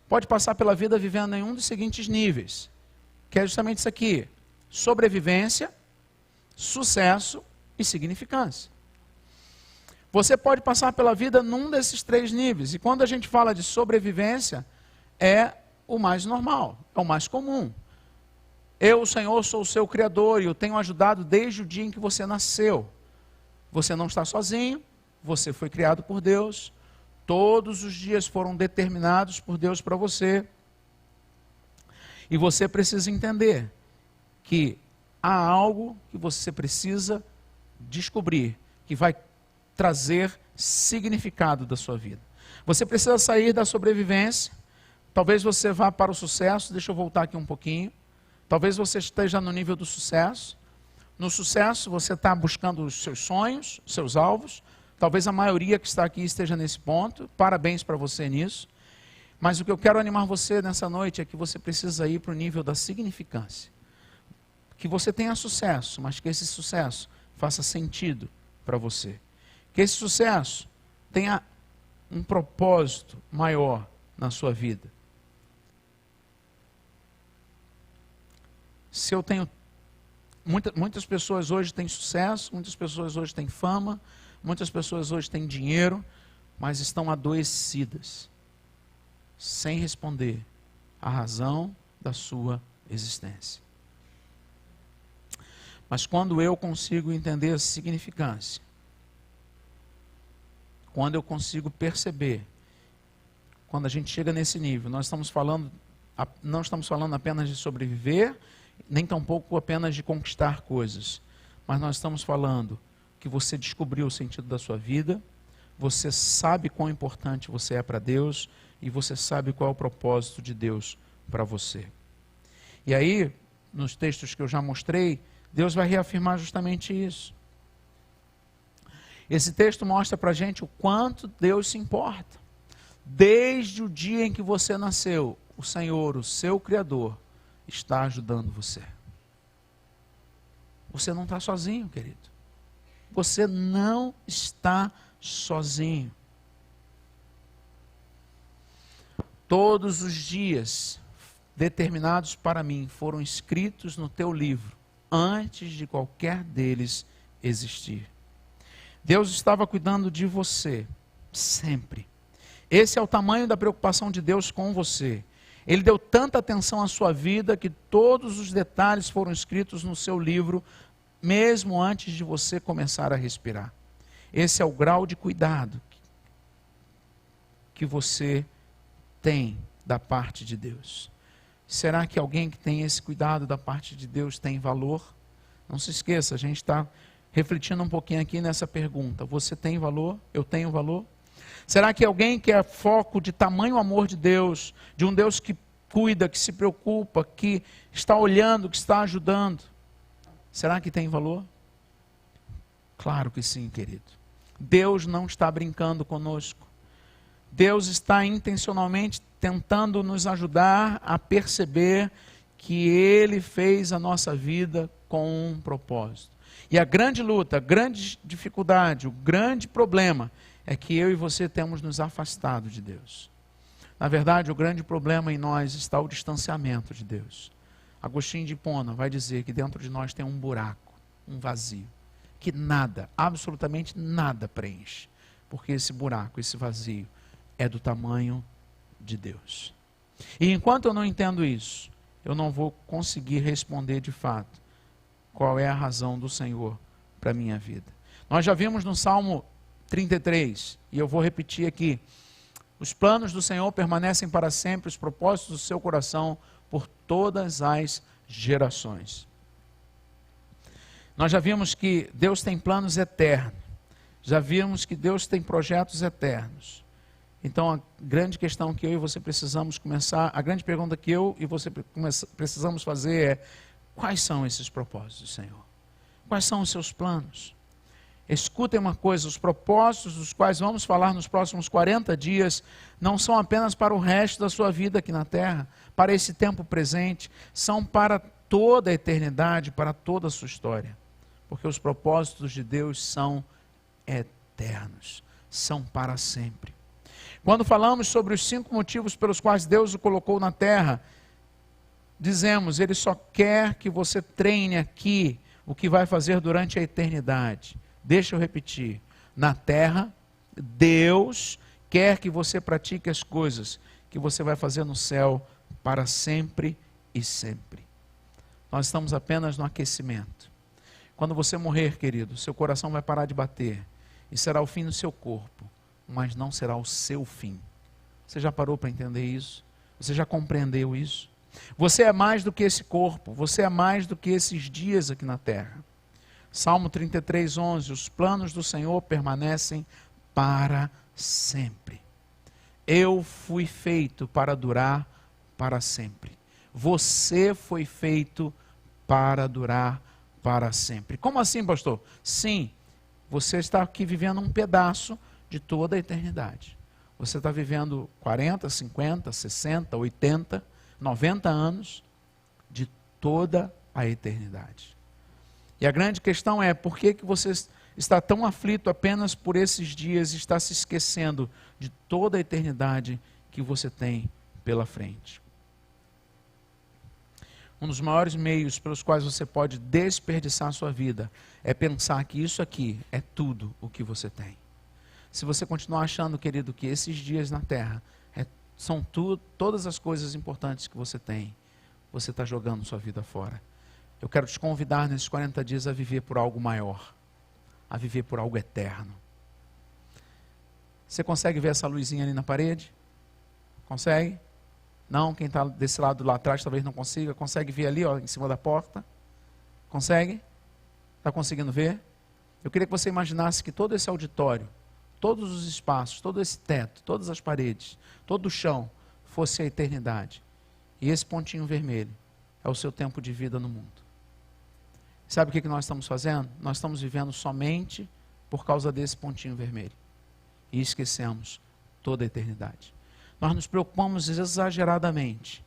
Pode passar pela vida vivendo em um dos seguintes níveis, que é justamente isso aqui: sobrevivência, sucesso e significância. Você pode passar pela vida num desses três níveis, e quando a gente fala de sobrevivência, é o mais normal, é o mais comum. Eu, o Senhor, sou o seu Criador e eu tenho ajudado desde o dia em que você nasceu. Você não está sozinho, você foi criado por Deus, todos os dias foram determinados por Deus para você. E você precisa entender que há algo que você precisa descobrir, que vai trazer significado da sua vida. Você precisa sair da sobrevivência, talvez você vá para o sucesso, deixa eu voltar aqui um pouquinho. Talvez você esteja no nível do sucesso. No sucesso você está buscando os seus sonhos, seus alvos. Talvez a maioria que está aqui esteja nesse ponto. Parabéns para você nisso. Mas o que eu quero animar você nessa noite é que você precisa ir para o nível da significância. Que você tenha sucesso, mas que esse sucesso faça sentido para você. Que esse sucesso tenha um propósito maior na sua vida. Se eu tenho... Muitas pessoas hoje têm sucesso, muitas pessoas hoje têm fama, muitas pessoas hoje têm dinheiro, mas estão adoecidas, sem responder à razão da sua existência. Mas quando eu consigo entender a significância, quando eu consigo perceber, quando a gente chega nesse nível, não estamos falando apenas de sobreviver, nem tampouco apenas de conquistar coisas, mas nós estamos falando que você descobriu o sentido da sua vida, você sabe quão importante você é para Deus e você sabe qual é o propósito de Deus para você. E aí, nos textos que eu já mostrei, Deus vai reafirmar justamente isso. Esse texto mostra para a gente o quanto Deus se importa. Desde o dia em que você nasceu, o Senhor, o seu Criador, está ajudando você. Você não está sozinho, querido. Você não está sozinho. Todos os dias determinados para mim foram escritos no teu livro, antes de qualquer deles existir. Deus estava cuidando de você, sempre. Esse é o tamanho da preocupação de Deus com você. Ele deu tanta atenção à sua vida que todos os detalhes foram escritos no seu livro, mesmo antes de você começar a respirar. Esse é o grau de cuidado que você tem da parte de Deus. Será que alguém que tem esse cuidado da parte de Deus tem valor? Não se esqueça, a gente está refletindo um pouquinho aqui nessa pergunta. Você tem valor? Eu tenho valor? Será que alguém que é foco de tamanho amor de Deus, de um Deus que cuida, que se preocupa, que está olhando, que está ajudando, será que tem valor? Claro que sim, querido. Deus não está brincando conosco. Deus está intencionalmente tentando nos ajudar a perceber que Ele fez a nossa vida com um propósito. E a grande luta, a grande dificuldade, o grande problema é que eu e você temos nos afastado de Deus. Na verdade, o grande problema em nós está o distanciamento de Deus. Agostinho de Hipona vai dizer que dentro de nós tem um buraco, um vazio, que nada, absolutamente nada preenche. Porque esse buraco, esse vazio, é do tamanho de Deus. E enquanto eu não entendo isso, eu não vou conseguir responder de fato qual é a razão do Senhor para a minha vida. Nós já vimos no Salmo 33, e eu vou repetir aqui: os planos do Senhor permanecem para sempre, os propósitos do seu coração por todas as gerações. Nós já vimos que Deus tem planos eternos, já vimos que Deus tem projetos eternos. Então a grande questão que eu e você precisamos começar, a grande pergunta que eu e você precisamos fazer é: quais são esses propósitos, Senhor? Quais são os seus planos? Escutem uma coisa, os propósitos dos quais vamos falar nos próximos 40 dias não são apenas para o resto da sua vida aqui na terra, para esse tempo presente, são para toda a eternidade, para toda a sua história. Porque os propósitos de Deus são eternos, são para sempre. Quando falamos sobre os 5 motivos pelos quais Deus o colocou na terra, dizemos: Ele só quer que você treine aqui o que vai fazer durante a eternidade. Deixa eu repetir: na terra, Deus quer que você pratique as coisas que você vai fazer no céu para sempre e sempre. Nós estamos apenas no aquecimento. Quando você morrer, querido, seu coração vai parar de bater e será o fim do seu corpo, mas não será o seu fim. Você já parou para entender isso? Você já compreendeu isso? Você é mais do que esse corpo, você é mais do que esses dias aqui na terra. Salmo 33, 11, os planos do Senhor permanecem para sempre. Eu fui feito para durar para sempre. Você foi feito para durar para sempre. Como assim, pastor? Sim, você está aqui vivendo um pedaço de toda a eternidade. Você está vivendo 40, 50, 60, 80, 90 anos de toda a eternidade. E a grande questão é: por que você está tão aflito apenas por esses dias e está se esquecendo de toda a eternidade que você tem pela frente? Um dos maiores meios pelos quais você pode desperdiçar a sua vida é pensar que isso aqui é tudo o que você tem. Se você continuar achando, querido, que esses dias na terra são todas as coisas importantes que você tem, você está jogando sua vida fora. Eu quero te convidar nesses 40 dias a viver por algo maior, a viver por algo eterno. Você consegue ver essa luzinha ali na parede? Consegue? Não? Quem está desse lado lá atrás talvez não consiga. Consegue ver ali, ó, em cima da porta? Consegue? Está conseguindo ver? Eu queria que você imaginasse que todo esse auditório, todos os espaços, todo esse teto, todas as paredes, todo o chão, fosse a eternidade. E esse pontinho vermelho é o seu tempo de vida no mundo. Sabe o que nós estamos fazendo? Nós estamos vivendo somente por causa desse pontinho vermelho. E esquecemos toda a eternidade. Nós nos preocupamos exageradamente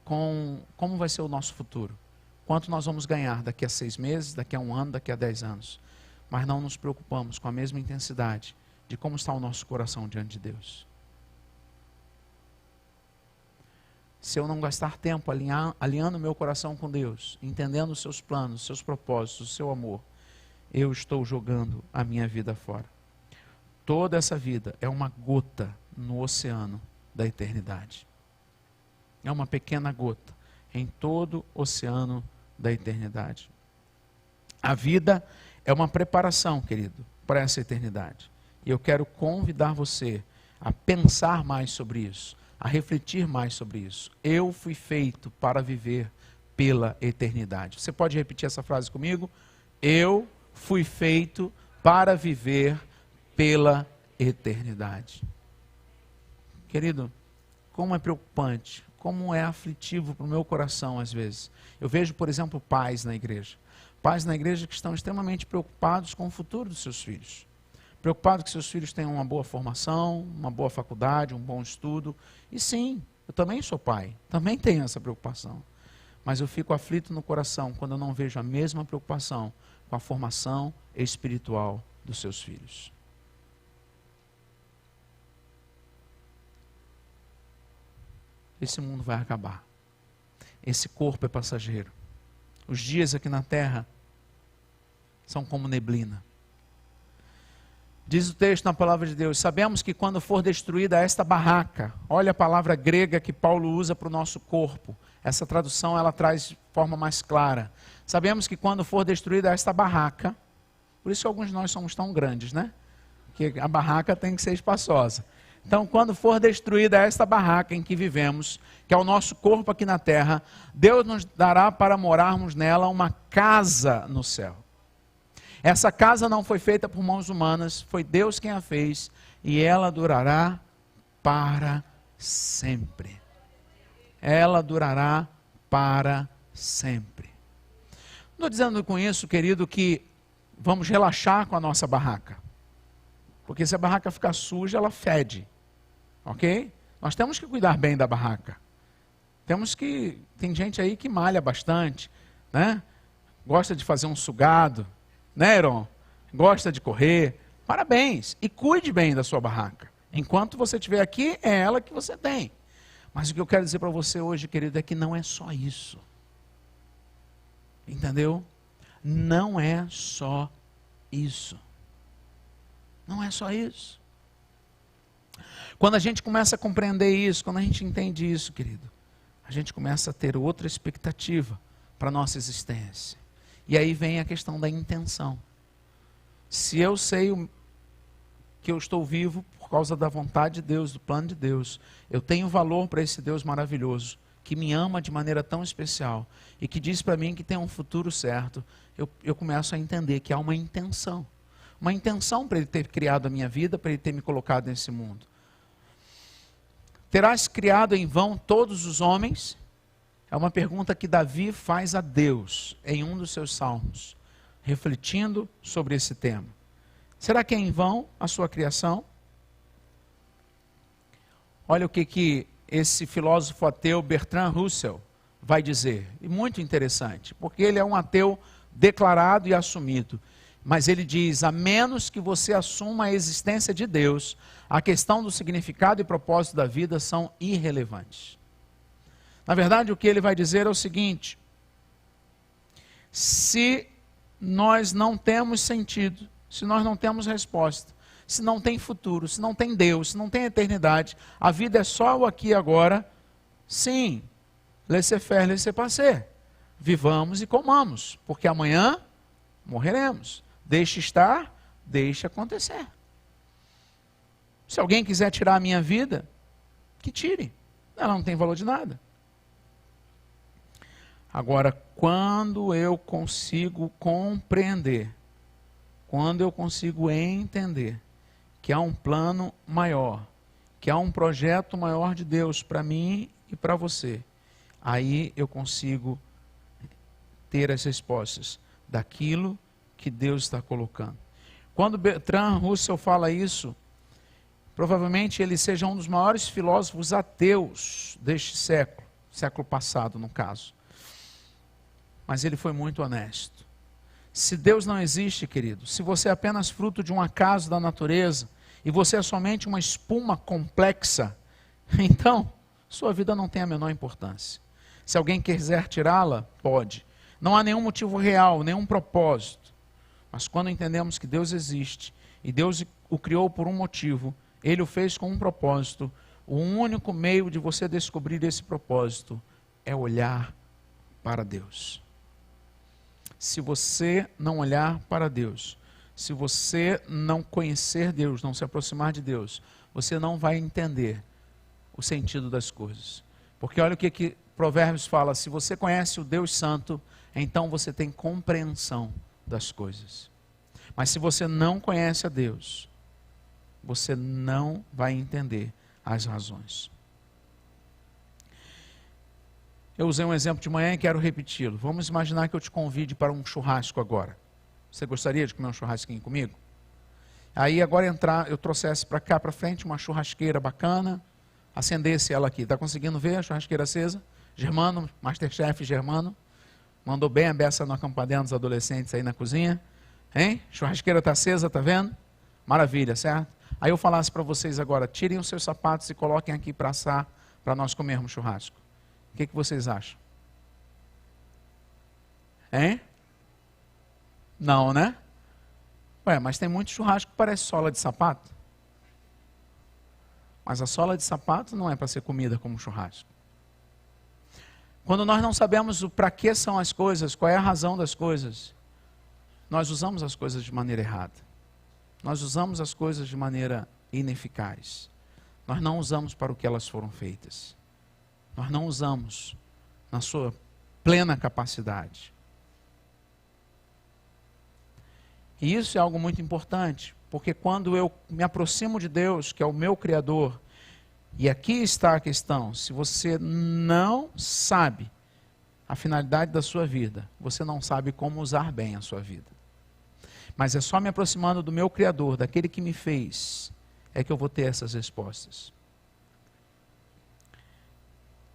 com como vai ser o nosso futuro. Quanto nós vamos ganhar daqui a 6 meses, daqui a 1 ano, daqui a 10 anos. Mas não nos preocupamos com a mesma intensidade de como está o nosso coração diante de Deus. Se eu não gastar tempo alinhando meu coração com Deus, entendendo os seus planos, os seus propósitos, o seu amor, eu estou jogando a minha vida fora. Toda essa vida é uma gota no oceano da eternidade. É uma pequena gota em todo o oceano da eternidade. A vida é uma preparação, querido, para essa eternidade. E eu quero convidar você a pensar mais sobre isso, a refletir mais sobre isso. Eu fui feito para viver pela eternidade. Você pode repetir essa frase comigo? Eu fui feito para viver pela eternidade. Querido, como é preocupante, como é aflitivo para o meu coração às vezes. Eu vejo, por exemplo, pais na igreja. Pais na igreja que estão extremamente preocupados com o futuro dos seus filhos. Preocupados que seus filhos tenham uma boa formação, uma boa faculdade, um bom estudo. E sim, eu também sou pai, também tenho essa preocupação. Mas eu fico aflito no coração quando eu não vejo a mesma preocupação com a formação espiritual dos seus filhos. Esse mundo vai acabar. Esse corpo é passageiro. Os dias aqui na terra são como neblina. Diz o texto na palavra de Deus: sabemos que quando for destruída esta barraca, olha a palavra grega que Paulo usa para o nosso corpo. Essa tradução ela traz de forma mais clara. Sabemos que quando for destruída esta barraca, por isso que alguns de nós somos tão grandes, né? Porque a barraca tem que ser espaçosa. Então, quando for destruída esta barraca em que vivemos, que é o nosso corpo aqui na terra, Deus nos dará para morarmos nela uma casa no céu. Essa casa não foi feita por mãos humanas, foi Deus quem a fez, e ela durará para sempre. Ela durará para sempre. Não estou dizendo com isso, querido, que vamos relaxar com a nossa barraca. Porque se a barraca ficar suja, ela fede. Ok? Nós temos que cuidar bem da barraca. Tem gente aí que malha bastante, né? Gosta de fazer um sugado, né, Heron? Gosta de correr. Parabéns. E cuide bem da sua barraca. Enquanto você estiver aqui, é ela que você tem. Mas o que eu quero dizer para você hoje, querido, é que não é só isso. Entendeu? Não é só isso. Não é só isso. Quando a gente começa a compreender isso, quando a gente entende isso, querido, a gente começa a ter outra expectativa para a nossa existência. E aí vem a questão da intenção. Se eu sei que eu estou vivo por causa da vontade de Deus, do plano de Deus, eu tenho valor para esse Deus maravilhoso, que me ama de maneira tão especial e que diz para mim que tem um futuro certo, eu começo a entender que há uma intenção. Uma intenção para Ele ter criado a minha vida, para Ele ter me colocado nesse mundo. Terás criado em vão todos os homens? É uma pergunta que Davi faz a Deus em um dos seus salmos, refletindo sobre esse tema. Será que é em vão a sua criação? Olha o que esse filósofo ateu Bertrand Russell vai dizer. E muito interessante, porque ele é um ateu declarado e assumido. Mas ele diz, a menos que você assuma a existência de Deus, a questão do significado e propósito da vida são irrelevantes. Na verdade, o que ele vai dizer é o seguinte: se nós não temos sentido, se nós não temos resposta, se não tem futuro, se não tem Deus, se não tem eternidade, a vida é só o aqui e agora, sim, laissez-faire, laissez-passer. Vivamos e comamos, porque amanhã morreremos. Deixe estar, deixe acontecer. Se alguém quiser tirar a minha vida, que tire. Ela não tem valor de nada. Agora, quando eu consigo compreender, quando eu consigo entender que há um plano maior, que há um projeto maior de Deus para mim e para você, aí eu consigo ter as respostas daquilo que Deus está colocando. Quando Bertrand Russell fala isso, provavelmente ele seja um dos maiores filósofos ateus deste século passado, no caso. Mas ele foi muito honesto. Se Deus não existe, querido, se você é apenas fruto de um acaso da natureza, e você é somente uma espuma complexa, então, sua vida não tem a menor importância. Se alguém quiser tirá-la, pode. Não há nenhum motivo real, nenhum propósito. Mas quando entendemos que Deus existe, e Deus o criou por um motivo, Ele o fez com um propósito, o único meio de você descobrir esse propósito é olhar para Deus. Se você não olhar para Deus, se você não conhecer Deus, não se aproximar de Deus, você não vai entender o sentido das coisas. Porque olha o que Provérbios fala: se você conhece o Deus Santo, então você tem compreensão das coisas. Mas se você não conhece a Deus, você não vai entender as razões. Eu usei um exemplo de manhã e quero repeti-lo. Vamos imaginar que eu te convide para um churrasco agora. Você gostaria de comer um churrasquinho comigo? Aí agora eu trouxesse para cá, para frente, uma churrasqueira bacana, acendesse ela aqui. Está conseguindo ver a churrasqueira acesa? Germano, Masterchef Germano, mandou bem a beça no acampadão dos adolescentes aí na cozinha. Hein? Churrasqueira está acesa, está vendo? Maravilha, certo? Aí eu falasse para vocês agora, tirem os seus sapatos e coloquem aqui para assar, para nós comermos churrasco. O que vocês acham? Hein? Não, né? Ué, mas tem muito churrasco que parece sola de sapato. Mas a sola de sapato não é para ser comida como churrasco. Quando nós não sabemos o para que são as coisas, qual é a razão das coisas, nós usamos as coisas de maneira errada. Nós usamos as coisas de maneira ineficaz. Nós não usamos para o que elas foram feitas. Nós não usamos na sua plena capacidade. E isso é algo muito importante, porque quando eu me aproximo de Deus, que é o meu Criador, e aqui está a questão: se você não sabe a finalidade da sua vida, você não sabe como usar bem a sua vida. Mas é só me aproximando do meu Criador, daquele que me fez, é que eu vou ter essas respostas.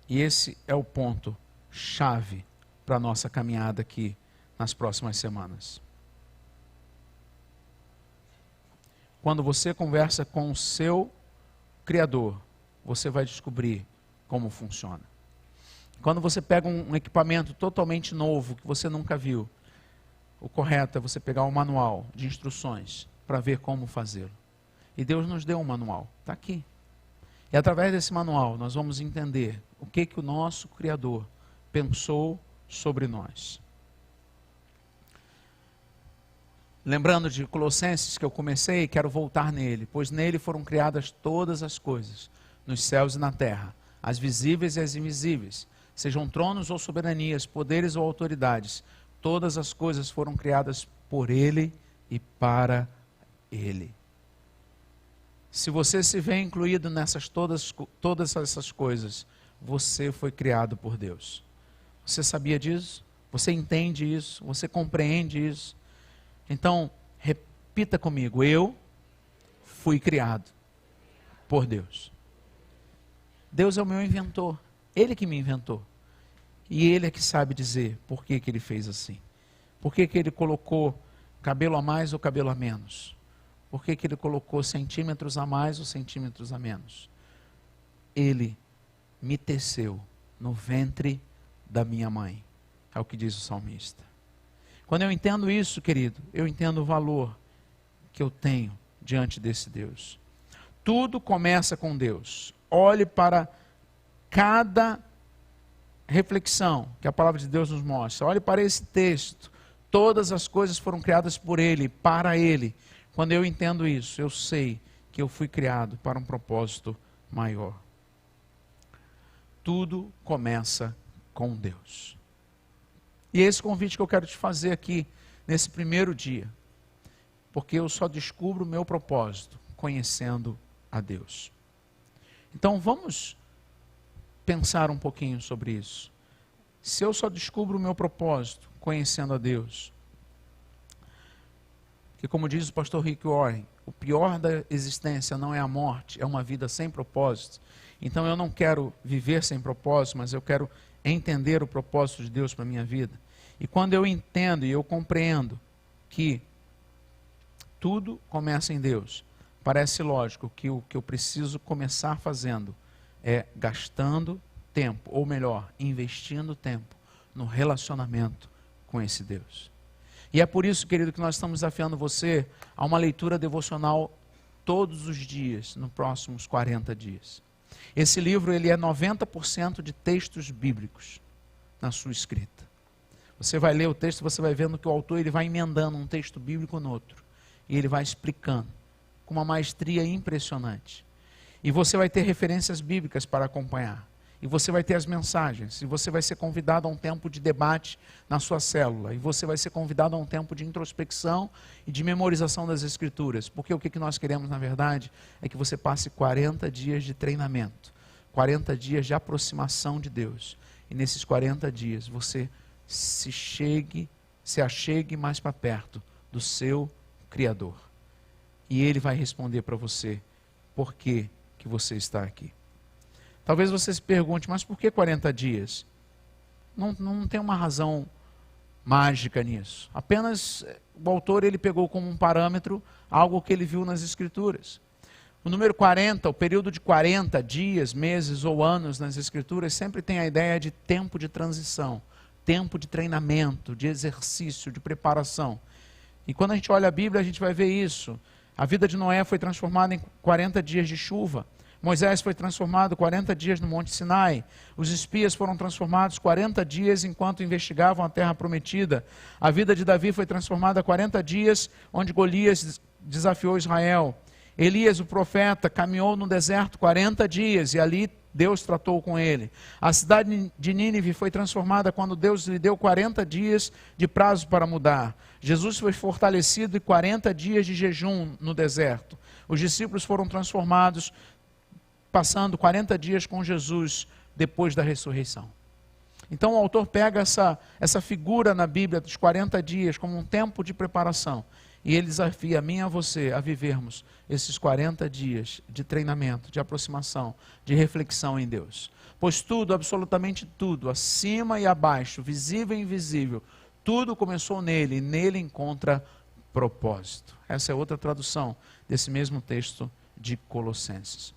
E esse é o ponto chave para a nossa caminhada aqui nas próximas semanas. Quando você conversa com o seu Criador, você vai descobrir como funciona. Quando você pega um equipamento totalmente novo, que você nunca viu, o correto é você pegar um manual de instruções para ver como fazê-lo. E Deus nos deu um manual, está aqui. E através desse manual nós vamos entender o que o nosso Criador pensou sobre nós. Lembrando de Colossenses que eu comecei, quero voltar nele, pois nele foram criadas todas as coisas, nos céus e na terra, as visíveis e as invisíveis, sejam tronos ou soberanias, poderes ou autoridades, todas as coisas foram criadas por ele e para ele. Se você se vê incluído nessas todas essas coisas, você foi criado por Deus. Você sabia disso? Você entende isso? Você compreende isso? Então, repita comigo: eu fui criado por Deus. Deus é o meu inventor, Ele que me inventou. E Ele é que sabe dizer por que Ele fez assim. Por que Ele colocou cabelo a mais ou cabelo a menos. Por que Ele colocou centímetros a mais ou centímetros a menos. Ele me teceu no ventre da minha mãe. É o que diz o salmista. Quando eu entendo isso, querido, eu entendo o valor que eu tenho diante desse Deus. Tudo começa com Deus. Olhe para cada reflexão que a palavra de Deus nos mostra. Olhe para esse texto. Todas as coisas foram criadas por Ele, para Ele. Quando eu entendo isso, eu sei que eu fui criado para um propósito maior. Tudo começa com Deus. E é esse convite que eu quero te fazer aqui, nesse primeiro dia. Porque eu só descubro o meu propósito conhecendo a Deus. Então vamos pensar um pouquinho sobre isso. Se eu só descubro o meu propósito conhecendo a Deus, que como diz o pastor Rick Warren, o pior da existência não é a morte, é uma vida sem propósito. Então eu não quero viver sem propósito, mas eu quero entender o propósito de Deus para a minha vida. E quando eu entendo e eu compreendo que tudo começa em Deus, parece lógico que o que eu preciso começar fazendo é gastando tempo, ou melhor, investindo tempo no relacionamento com esse Deus. E é por isso, querido, que nós estamos desafiando você a uma leitura devocional todos os dias, nos próximos 40 dias. Esse livro ele é 90% de textos bíblicos na sua escrita. Você vai ler o texto, você vai vendo que o autor ele vai emendando um texto bíblico no outro. E ele vai explicando com uma maestria impressionante. E você vai ter referências bíblicas para acompanhar. E você vai ter as mensagens. E você vai ser convidado a um tempo de debate na sua célula. E você vai ser convidado a um tempo de introspecção e de memorização das Escrituras. Porque o que nós queremos, na verdade, é que você passe 40 dias de treinamento. 40 dias de aproximação de Deus. E nesses 40 dias você se achegue mais para perto do seu Criador. E Ele vai responder para você por que você está aqui. Talvez você se pergunte, mas por que 40 dias? Não tem uma razão mágica nisso. Apenas o autor ele pegou como um parâmetro algo que ele viu nas Escrituras. O número 40, o período de 40 dias, meses ou anos nas Escrituras sempre tem a ideia de tempo de transição, tempo de treinamento, de exercício, de preparação. E quando a gente olha a Bíblia, a gente vai ver isso. A vida de Noé foi transformada em 40 dias de chuva. Moisés foi transformado 40 dias no Monte Sinai. Os espias foram transformados 40 dias enquanto investigavam a terra prometida. A vida de Davi foi transformada 40 dias, onde Golias desafiou Israel. Elias, o profeta, caminhou no deserto 40 dias e ali Deus tratou com ele. A cidade de Nínive foi transformada quando Deus lhe deu 40 dias de prazo para mudar. Jesus foi fortalecido em 40 dias de jejum no deserto. Os discípulos foram transformados passando 40 dias com Jesus depois da ressurreição. Então o autor pega essa figura na Bíblia dos 40 dias como um tempo de preparação e ele desafia a mim e a você a vivermos esses 40 dias de treinamento, de aproximação, de reflexão em Deus. Pois tudo, absolutamente tudo, acima e abaixo, visível e invisível, tudo começou nele e nele encontra propósito. Essa é outra tradução desse mesmo texto de Colossenses.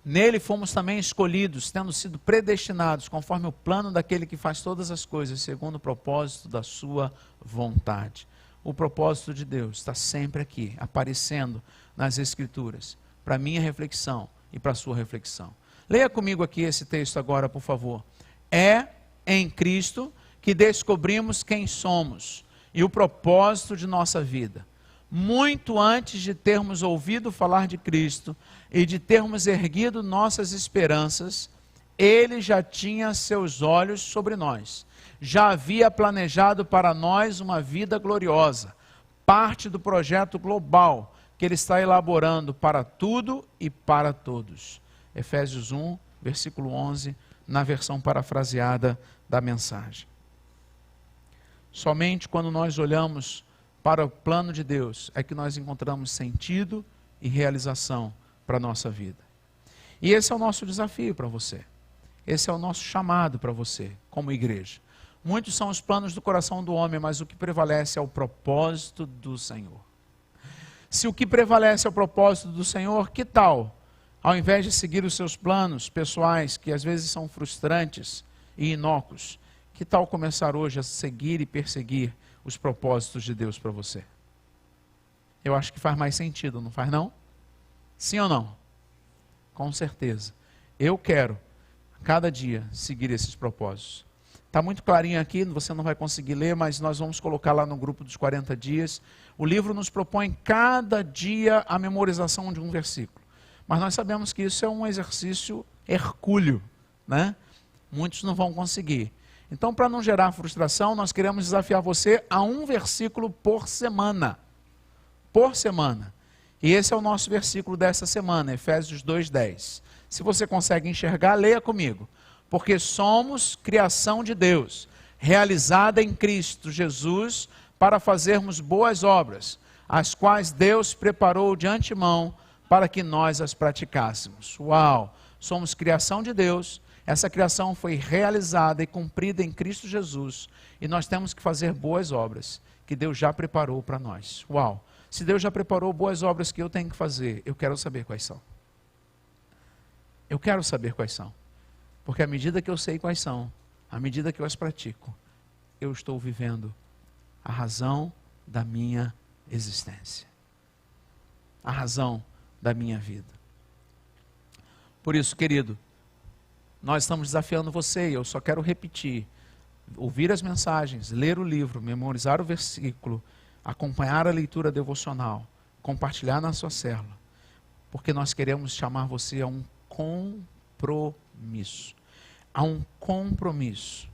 Nele fomos também escolhidos, tendo sido predestinados, conforme o plano daquele que faz todas as coisas, segundo o propósito da sua vontade. O propósito de Deus está sempre aqui, aparecendo nas Escrituras, para a minha reflexão e para a sua reflexão. Leia comigo aqui esse texto agora, por favor. É em Cristo que descobrimos quem somos e o propósito de nossa vida. Muito antes de termos ouvido falar de Cristo e de termos erguido nossas esperanças, Ele já tinha seus olhos sobre nós. Já havia planejado para nós uma vida gloriosa, parte do projeto global que Ele está elaborando para tudo e para todos. Efésios 1, versículo 11, na versão parafraseada da mensagem. Somente quando nós olhamos para o plano de Deus é que nós encontramos sentido e realização para a nossa vida. E esse é o nosso desafio para você. Esse é o nosso chamado para você, como igreja. Muitos são os planos do coração do homem, mas o que prevalece é o propósito do Senhor. Se o que prevalece é o propósito do Senhor, que tal, ao invés de seguir os seus planos pessoais, que às vezes são frustrantes e inócuos, que tal começar hoje a seguir e perseguir os propósitos de Deus para você? Eu acho que faz mais sentido, não faz não? Sim ou não? Com certeza. Eu quero, cada dia, seguir esses propósitos. Está muito clarinho aqui, você não vai conseguir ler, mas nós vamos colocar lá no grupo dos 40 dias. O livro nos propõe cada dia a memorização de um versículo. Mas nós sabemos que isso é um exercício hercúleo, né? Muitos não vão conseguir. Então, para não gerar frustração, nós queremos desafiar você a um versículo por semana. Por semana. E esse é o nosso versículo dessa semana, Efésios 2:10. Se você consegue enxergar, leia comigo. Porque somos criação de Deus, realizada em Cristo Jesus, para fazermos boas obras, as quais Deus preparou de antemão para que nós as praticássemos. Uau! Somos criação de Deus, essa criação foi realizada e cumprida em Cristo Jesus, e nós temos que fazer boas obras, que Deus já preparou para nós. Uau! Se Deus já preparou boas obras que eu tenho que fazer, eu quero saber quais são. Eu quero saber quais são. Porque à medida que eu sei quais são, à medida que eu as pratico, eu estou vivendo a razão da minha existência. A razão da minha vida. Por isso, querido, nós estamos desafiando você, e eu só quero repetir, ouvir as mensagens, ler o livro, memorizar o versículo, acompanhar a leitura devocional, compartilhar na sua célula, porque nós queremos chamar você a um compromisso. Há um compromisso.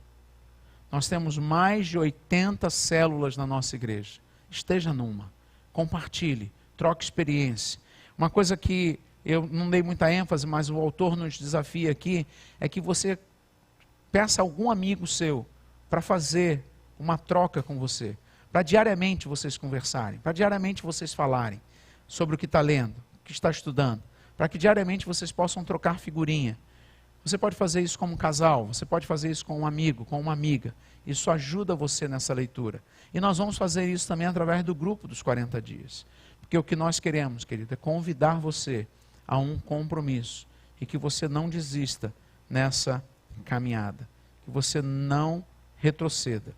Nós temos mais de 80 células na nossa igreja. Esteja numa. Compartilhe. Troque experiência. Uma coisa que eu não dei muita ênfase, mas o autor nos desafia aqui, é que você peça a algum amigo seu para fazer uma troca com você. Para diariamente vocês conversarem. Para diariamente vocês falarem sobre o que está lendo, o que está estudando. Para que diariamente vocês possam trocar figurinha. Você pode fazer isso como um casal, você pode fazer isso com um amigo, com uma amiga. Isso ajuda você nessa leitura. E nós vamos fazer isso também através do grupo dos 40 dias. Porque o que nós queremos, querido, é convidar você a um compromisso. E que você não desista nessa caminhada. Que você não retroceda.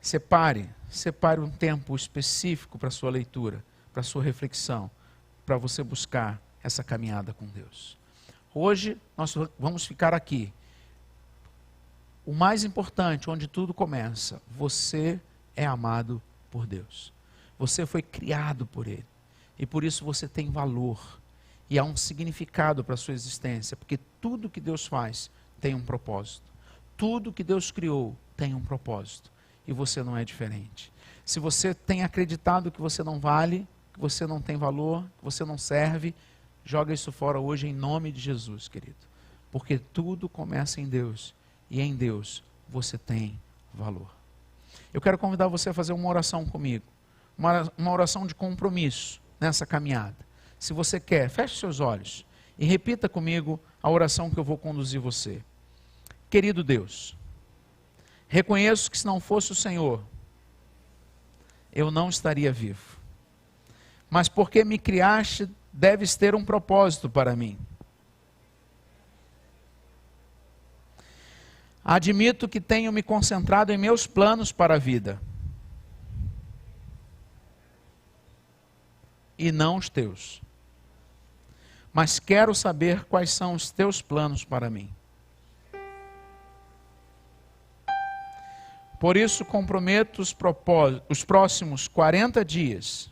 Separe um tempo específico para a sua leitura, para a sua reflexão, para você buscar essa caminhada com Deus. Hoje nós vamos ficar aqui. O mais importante, onde tudo começa, você é amado por Deus. Você foi criado por Ele. E por isso você tem valor. E há um significado para a sua existência. Porque tudo que Deus faz tem um propósito. Tudo que Deus criou tem um propósito. E você não é diferente. Se você tem acreditado que você não vale, que você não tem valor, que você não serve, joga isso fora hoje em nome de Jesus, querido. Porque tudo começa em Deus. E em Deus você tem valor. Eu quero convidar você a fazer uma oração comigo. Uma oração de compromisso nessa caminhada. Se você quer, feche seus olhos e repita comigo a oração que eu vou conduzir você. Querido Deus, reconheço que se não fosse o Senhor, eu não estaria vivo. Mas porque me criaste, deves ter um propósito para mim. Admito que tenho me concentrado em meus planos para a vida. E não os teus. Mas quero saber quais são os teus planos para mim. Por isso comprometo os próximos 40 dias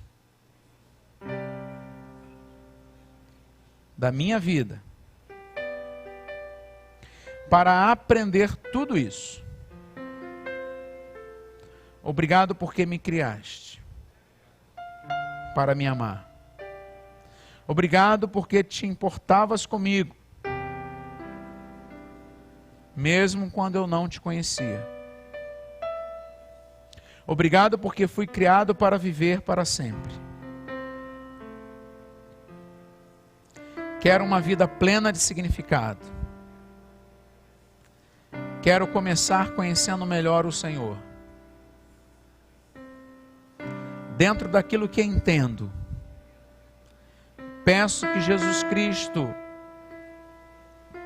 da minha vida para aprender tudo isso. Obrigado porque me criaste para me amar. Obrigado porque te importavas comigo, mesmo quando eu não te conhecia. Obrigado porque fui criado para viver para sempre. Quero uma vida plena de significado. Quero começar conhecendo melhor o Senhor. Dentro daquilo que entendo, peço que Jesus Cristo,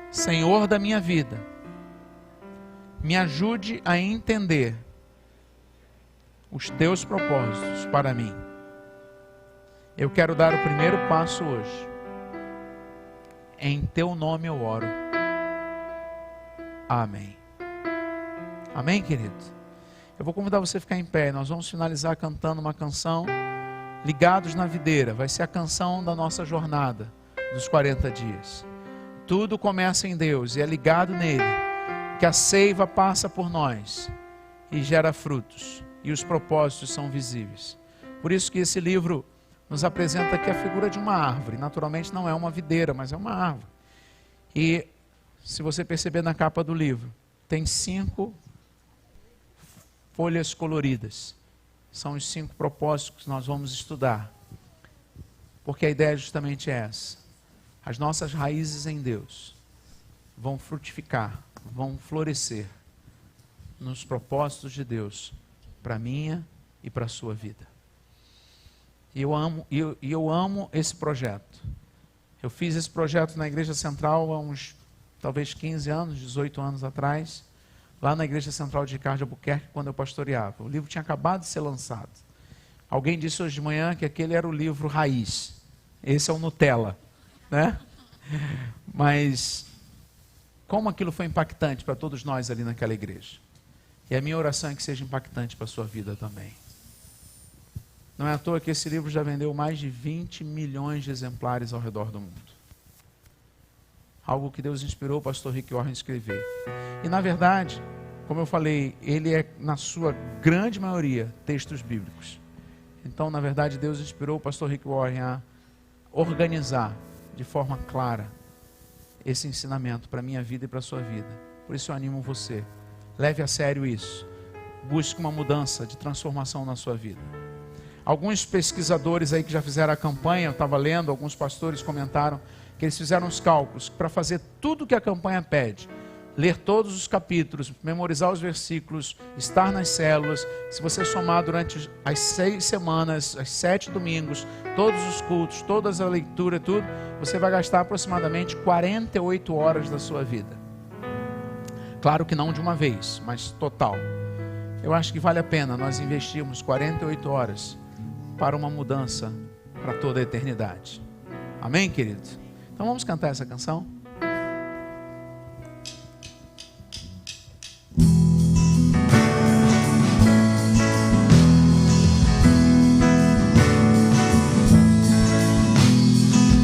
Senhor da minha vida, me ajude a entender os teus propósitos para mim. Eu quero dar o primeiro passo hoje. Em teu nome eu oro. Amém. Amém, querido? Eu vou convidar você a ficar em pé. Nós vamos finalizar cantando uma canção, Ligados na Videira. Vai ser a canção da nossa jornada dos 40 dias. Tudo começa em Deus e é ligado nele que a seiva passa por nós e gera frutos, e os propósitos são visíveis. Por isso que esse livro nos apresenta aqui a figura de uma árvore. Naturalmente não é uma videira, mas é uma árvore. E se você perceber na capa do livro, tem 5 folhas coloridas. São os 5 propósitos que nós vamos estudar. Porque a ideia é justamente essa. As nossas raízes em Deus vão frutificar, vão florescer nos propósitos de Deus para a minha e para a sua vida. E eu amo esse projeto. Eu fiz esse projeto na Igreja Central há uns, talvez 15 anos, 18 anos atrás, lá na Igreja Central de Ricardo de Albuquerque, quando eu pastoreava. O livro tinha acabado de ser lançado. Alguém disse hoje de manhã que aquele era o livro raiz. Esse é o Nutella, né? Mas como aquilo foi impactante para todos nós ali naquela igreja. E a minha oração é que seja impactante para a sua vida também. Não é à toa que esse livro já vendeu mais de 20 milhões de exemplares ao redor do mundo. Algo que Deus inspirou o pastor Rick Warren a escrever. E na verdade, como eu falei, ele é, na sua grande maioria, textos bíblicos. Então, na verdade, Deus inspirou o pastor Rick Warren a organizar de forma clara esse ensinamento para a minha vida e para a sua vida. Por isso eu animo você. Leve a sério isso. Busque uma mudança de transformação na sua vida. Alguns pesquisadores aí que já fizeram a campanha, eu estava lendo, alguns pastores comentaram que eles fizeram os cálculos para fazer tudo o que a campanha pede. Ler todos os capítulos, memorizar os versículos, estar nas células. Se você somar durante as 6 semanas, os 7 domingos, todos os cultos, toda a leitura, tudo, você vai gastar aproximadamente 48 horas da sua vida. Claro que não de uma vez, mas total. Eu acho que vale a pena nós investirmos 48 horas para uma mudança para toda a eternidade. Amém, querido? Então vamos cantar essa canção?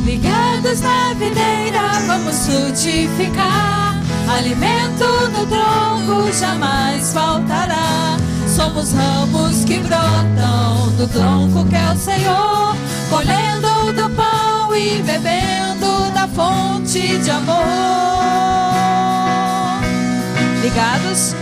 Ligados na videira vamos frutificar, alimento no tronco jamais faltará. Somos ramos que brotam do tronco que é o Senhor, colhendo do pão e bebendo da fonte de amor. Ligados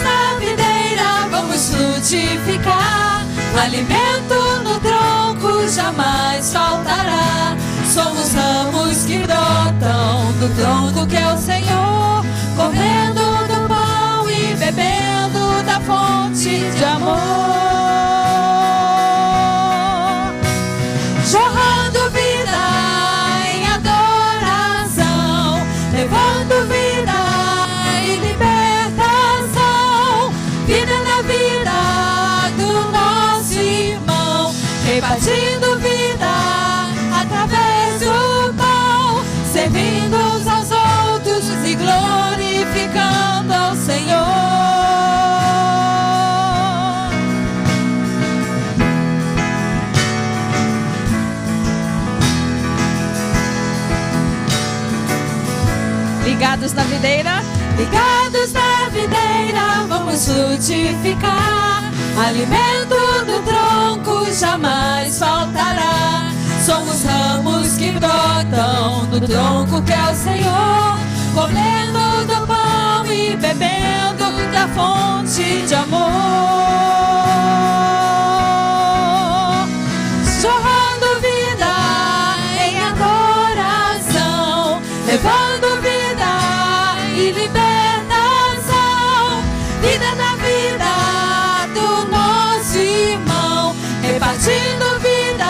na videira vamos frutificar, alimento no tronco jamais faltará. Somos ramos que brotam do tronco que é o Senhor, comendo do pão e bebendo da fonte de amor. Jorrando vida em adoração, levando vida e libertação. Vida na vida do nosso irmão, repartindo vida através do pão, servindo uns aos outros e glorificando ao Senhor. Ligados na videira, ligados na videira, vamos frutificar, alimento do tronco jamais faltará. Somos ramos que brotam do tronco que é o Senhor, comendo do pão e bebendo da fonte de amor. Jorrando vida em adoração, levando vida e libertação. Vida na vida do nosso irmão, repartindo vida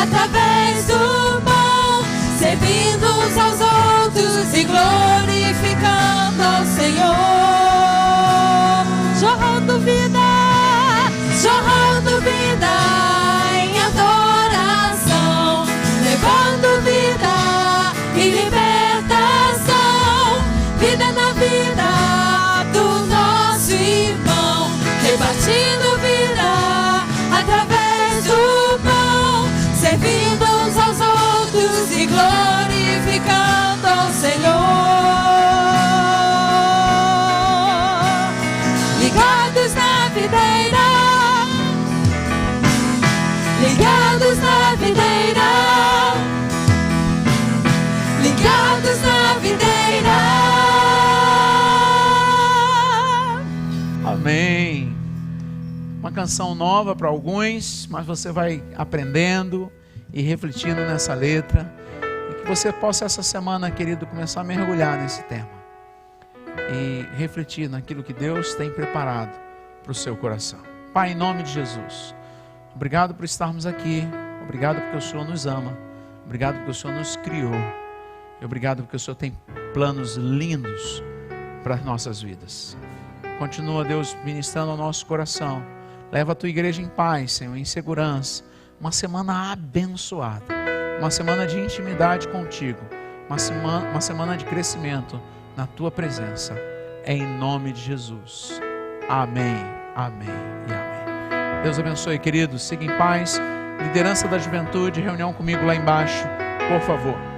através do pão, servindo uns aos outros e glorificando ao Senhor. Jorrando vida Amém. Uma canção nova para alguns, mas você vai aprendendo e refletindo nessa letra. E que você possa essa semana, querido, começar a mergulhar nesse tema. E refletir naquilo que Deus tem preparado para o seu coração. Pai, em nome de Jesus, obrigado por estarmos aqui. Obrigado porque o Senhor nos ama. Obrigado porque o Senhor nos criou. E obrigado porque o Senhor tem planos lindos para as nossas vidas. Continua, Deus, ministrando ao nosso coração. Leva a tua igreja em paz, Senhor, em segurança. Uma semana abençoada. Uma semana de intimidade contigo. Uma semana de crescimento na tua presença. Em nome de Jesus. Amém, amém e amém. Deus abençoe, queridos. Siga em paz. Liderança da juventude, reunião comigo lá embaixo, por favor.